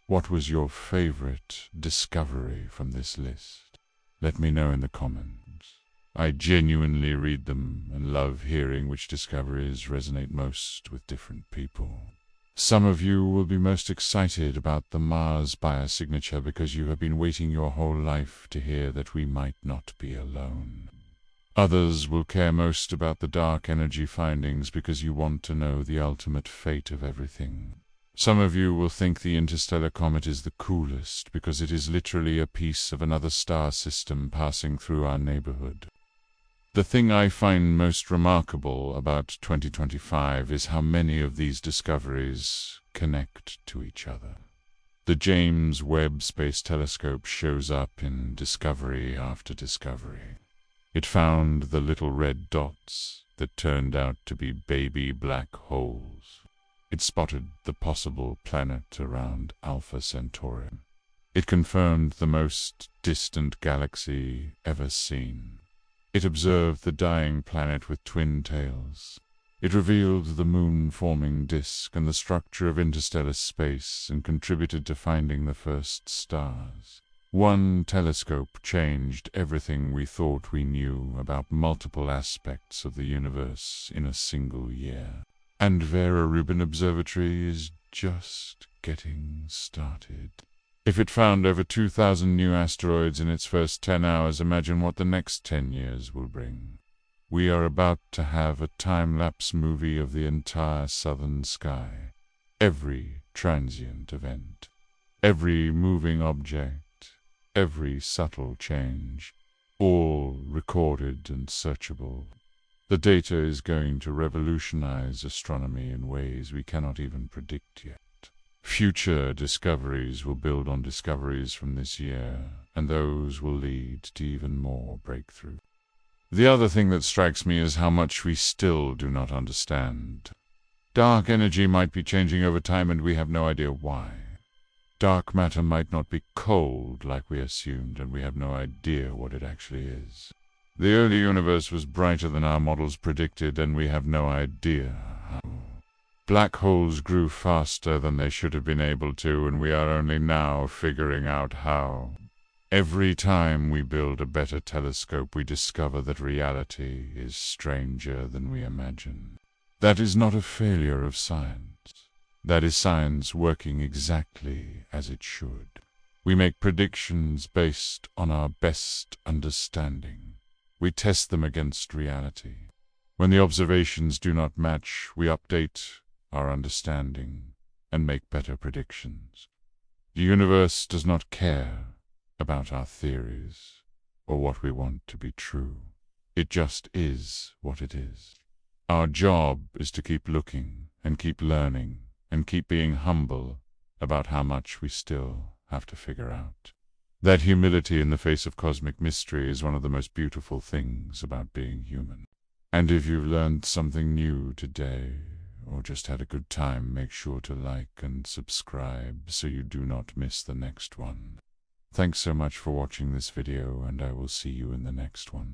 Speaker 1: What was your favorite discovery from this list? Let me know in the comments. I genuinely read them and love hearing which discoveries resonate most with different people. Some of you will be most excited about the Mars biosignature because you have been waiting your whole life to hear that we might not be alone. Others will care most about the dark energy findings because you want to know the ultimate fate of everything. Some of you will think the interstellar comet is the coolest because it is literally a piece of another star system passing through our neighborhood. The thing I find most remarkable about 2025 is how many of these discoveries connect to each other. The James Webb Space Telescope shows up in discovery after discovery. It found the little red dots that turned out to be baby black holes. It spotted the possible planet around Alpha Centauri. It confirmed the most distant galaxy ever seen. It observed the dying planet with twin tails. It revealed the moon-forming disk and the structure of interstellar space and contributed to finding the first stars. One telescope changed everything we thought we knew about multiple aspects of the universe in a single year. And Vera Rubin Observatory is just getting started. If it found over 2,000 new asteroids in its first 10 hours, imagine what the next 10 years will bring. We are about to have a time-lapse movie of the entire southern sky. Every transient event, every moving object, every subtle change, all recorded and searchable. The data is going to revolutionize astronomy in ways we cannot even predict yet. Future discoveries will build on discoveries from this year, and those will lead to even more breakthrough. The other thing that strikes me is how much we still do not understand. Dark energy might be changing over time and we have no idea why. Dark matter might not be cold like we assumed, and we have no idea what it actually is. The early universe was brighter than our models predicted, and we have no idea how. Black holes grew faster than they should have been able to, and we are only now figuring out how. Every time we build a better telescope, we discover that reality is stranger than we imagine. That is not a failure of science. That is science working exactly as it should. We make predictions based on our best understanding. We test them against reality. When the observations do not match, we update our understanding and make better predictions. The universe does not care about our theories or what we want to be true. It just is what it is. Our job is to keep looking and keep learning and keep being humble about how much we still have to figure out. That humility in the face of cosmic mystery is one of the most beautiful things about being human. And if you've learned something new today, or just had a good time, make sure to like and subscribe so you do not miss the next one. Thanks so much for watching this video, and I will see you in the next one.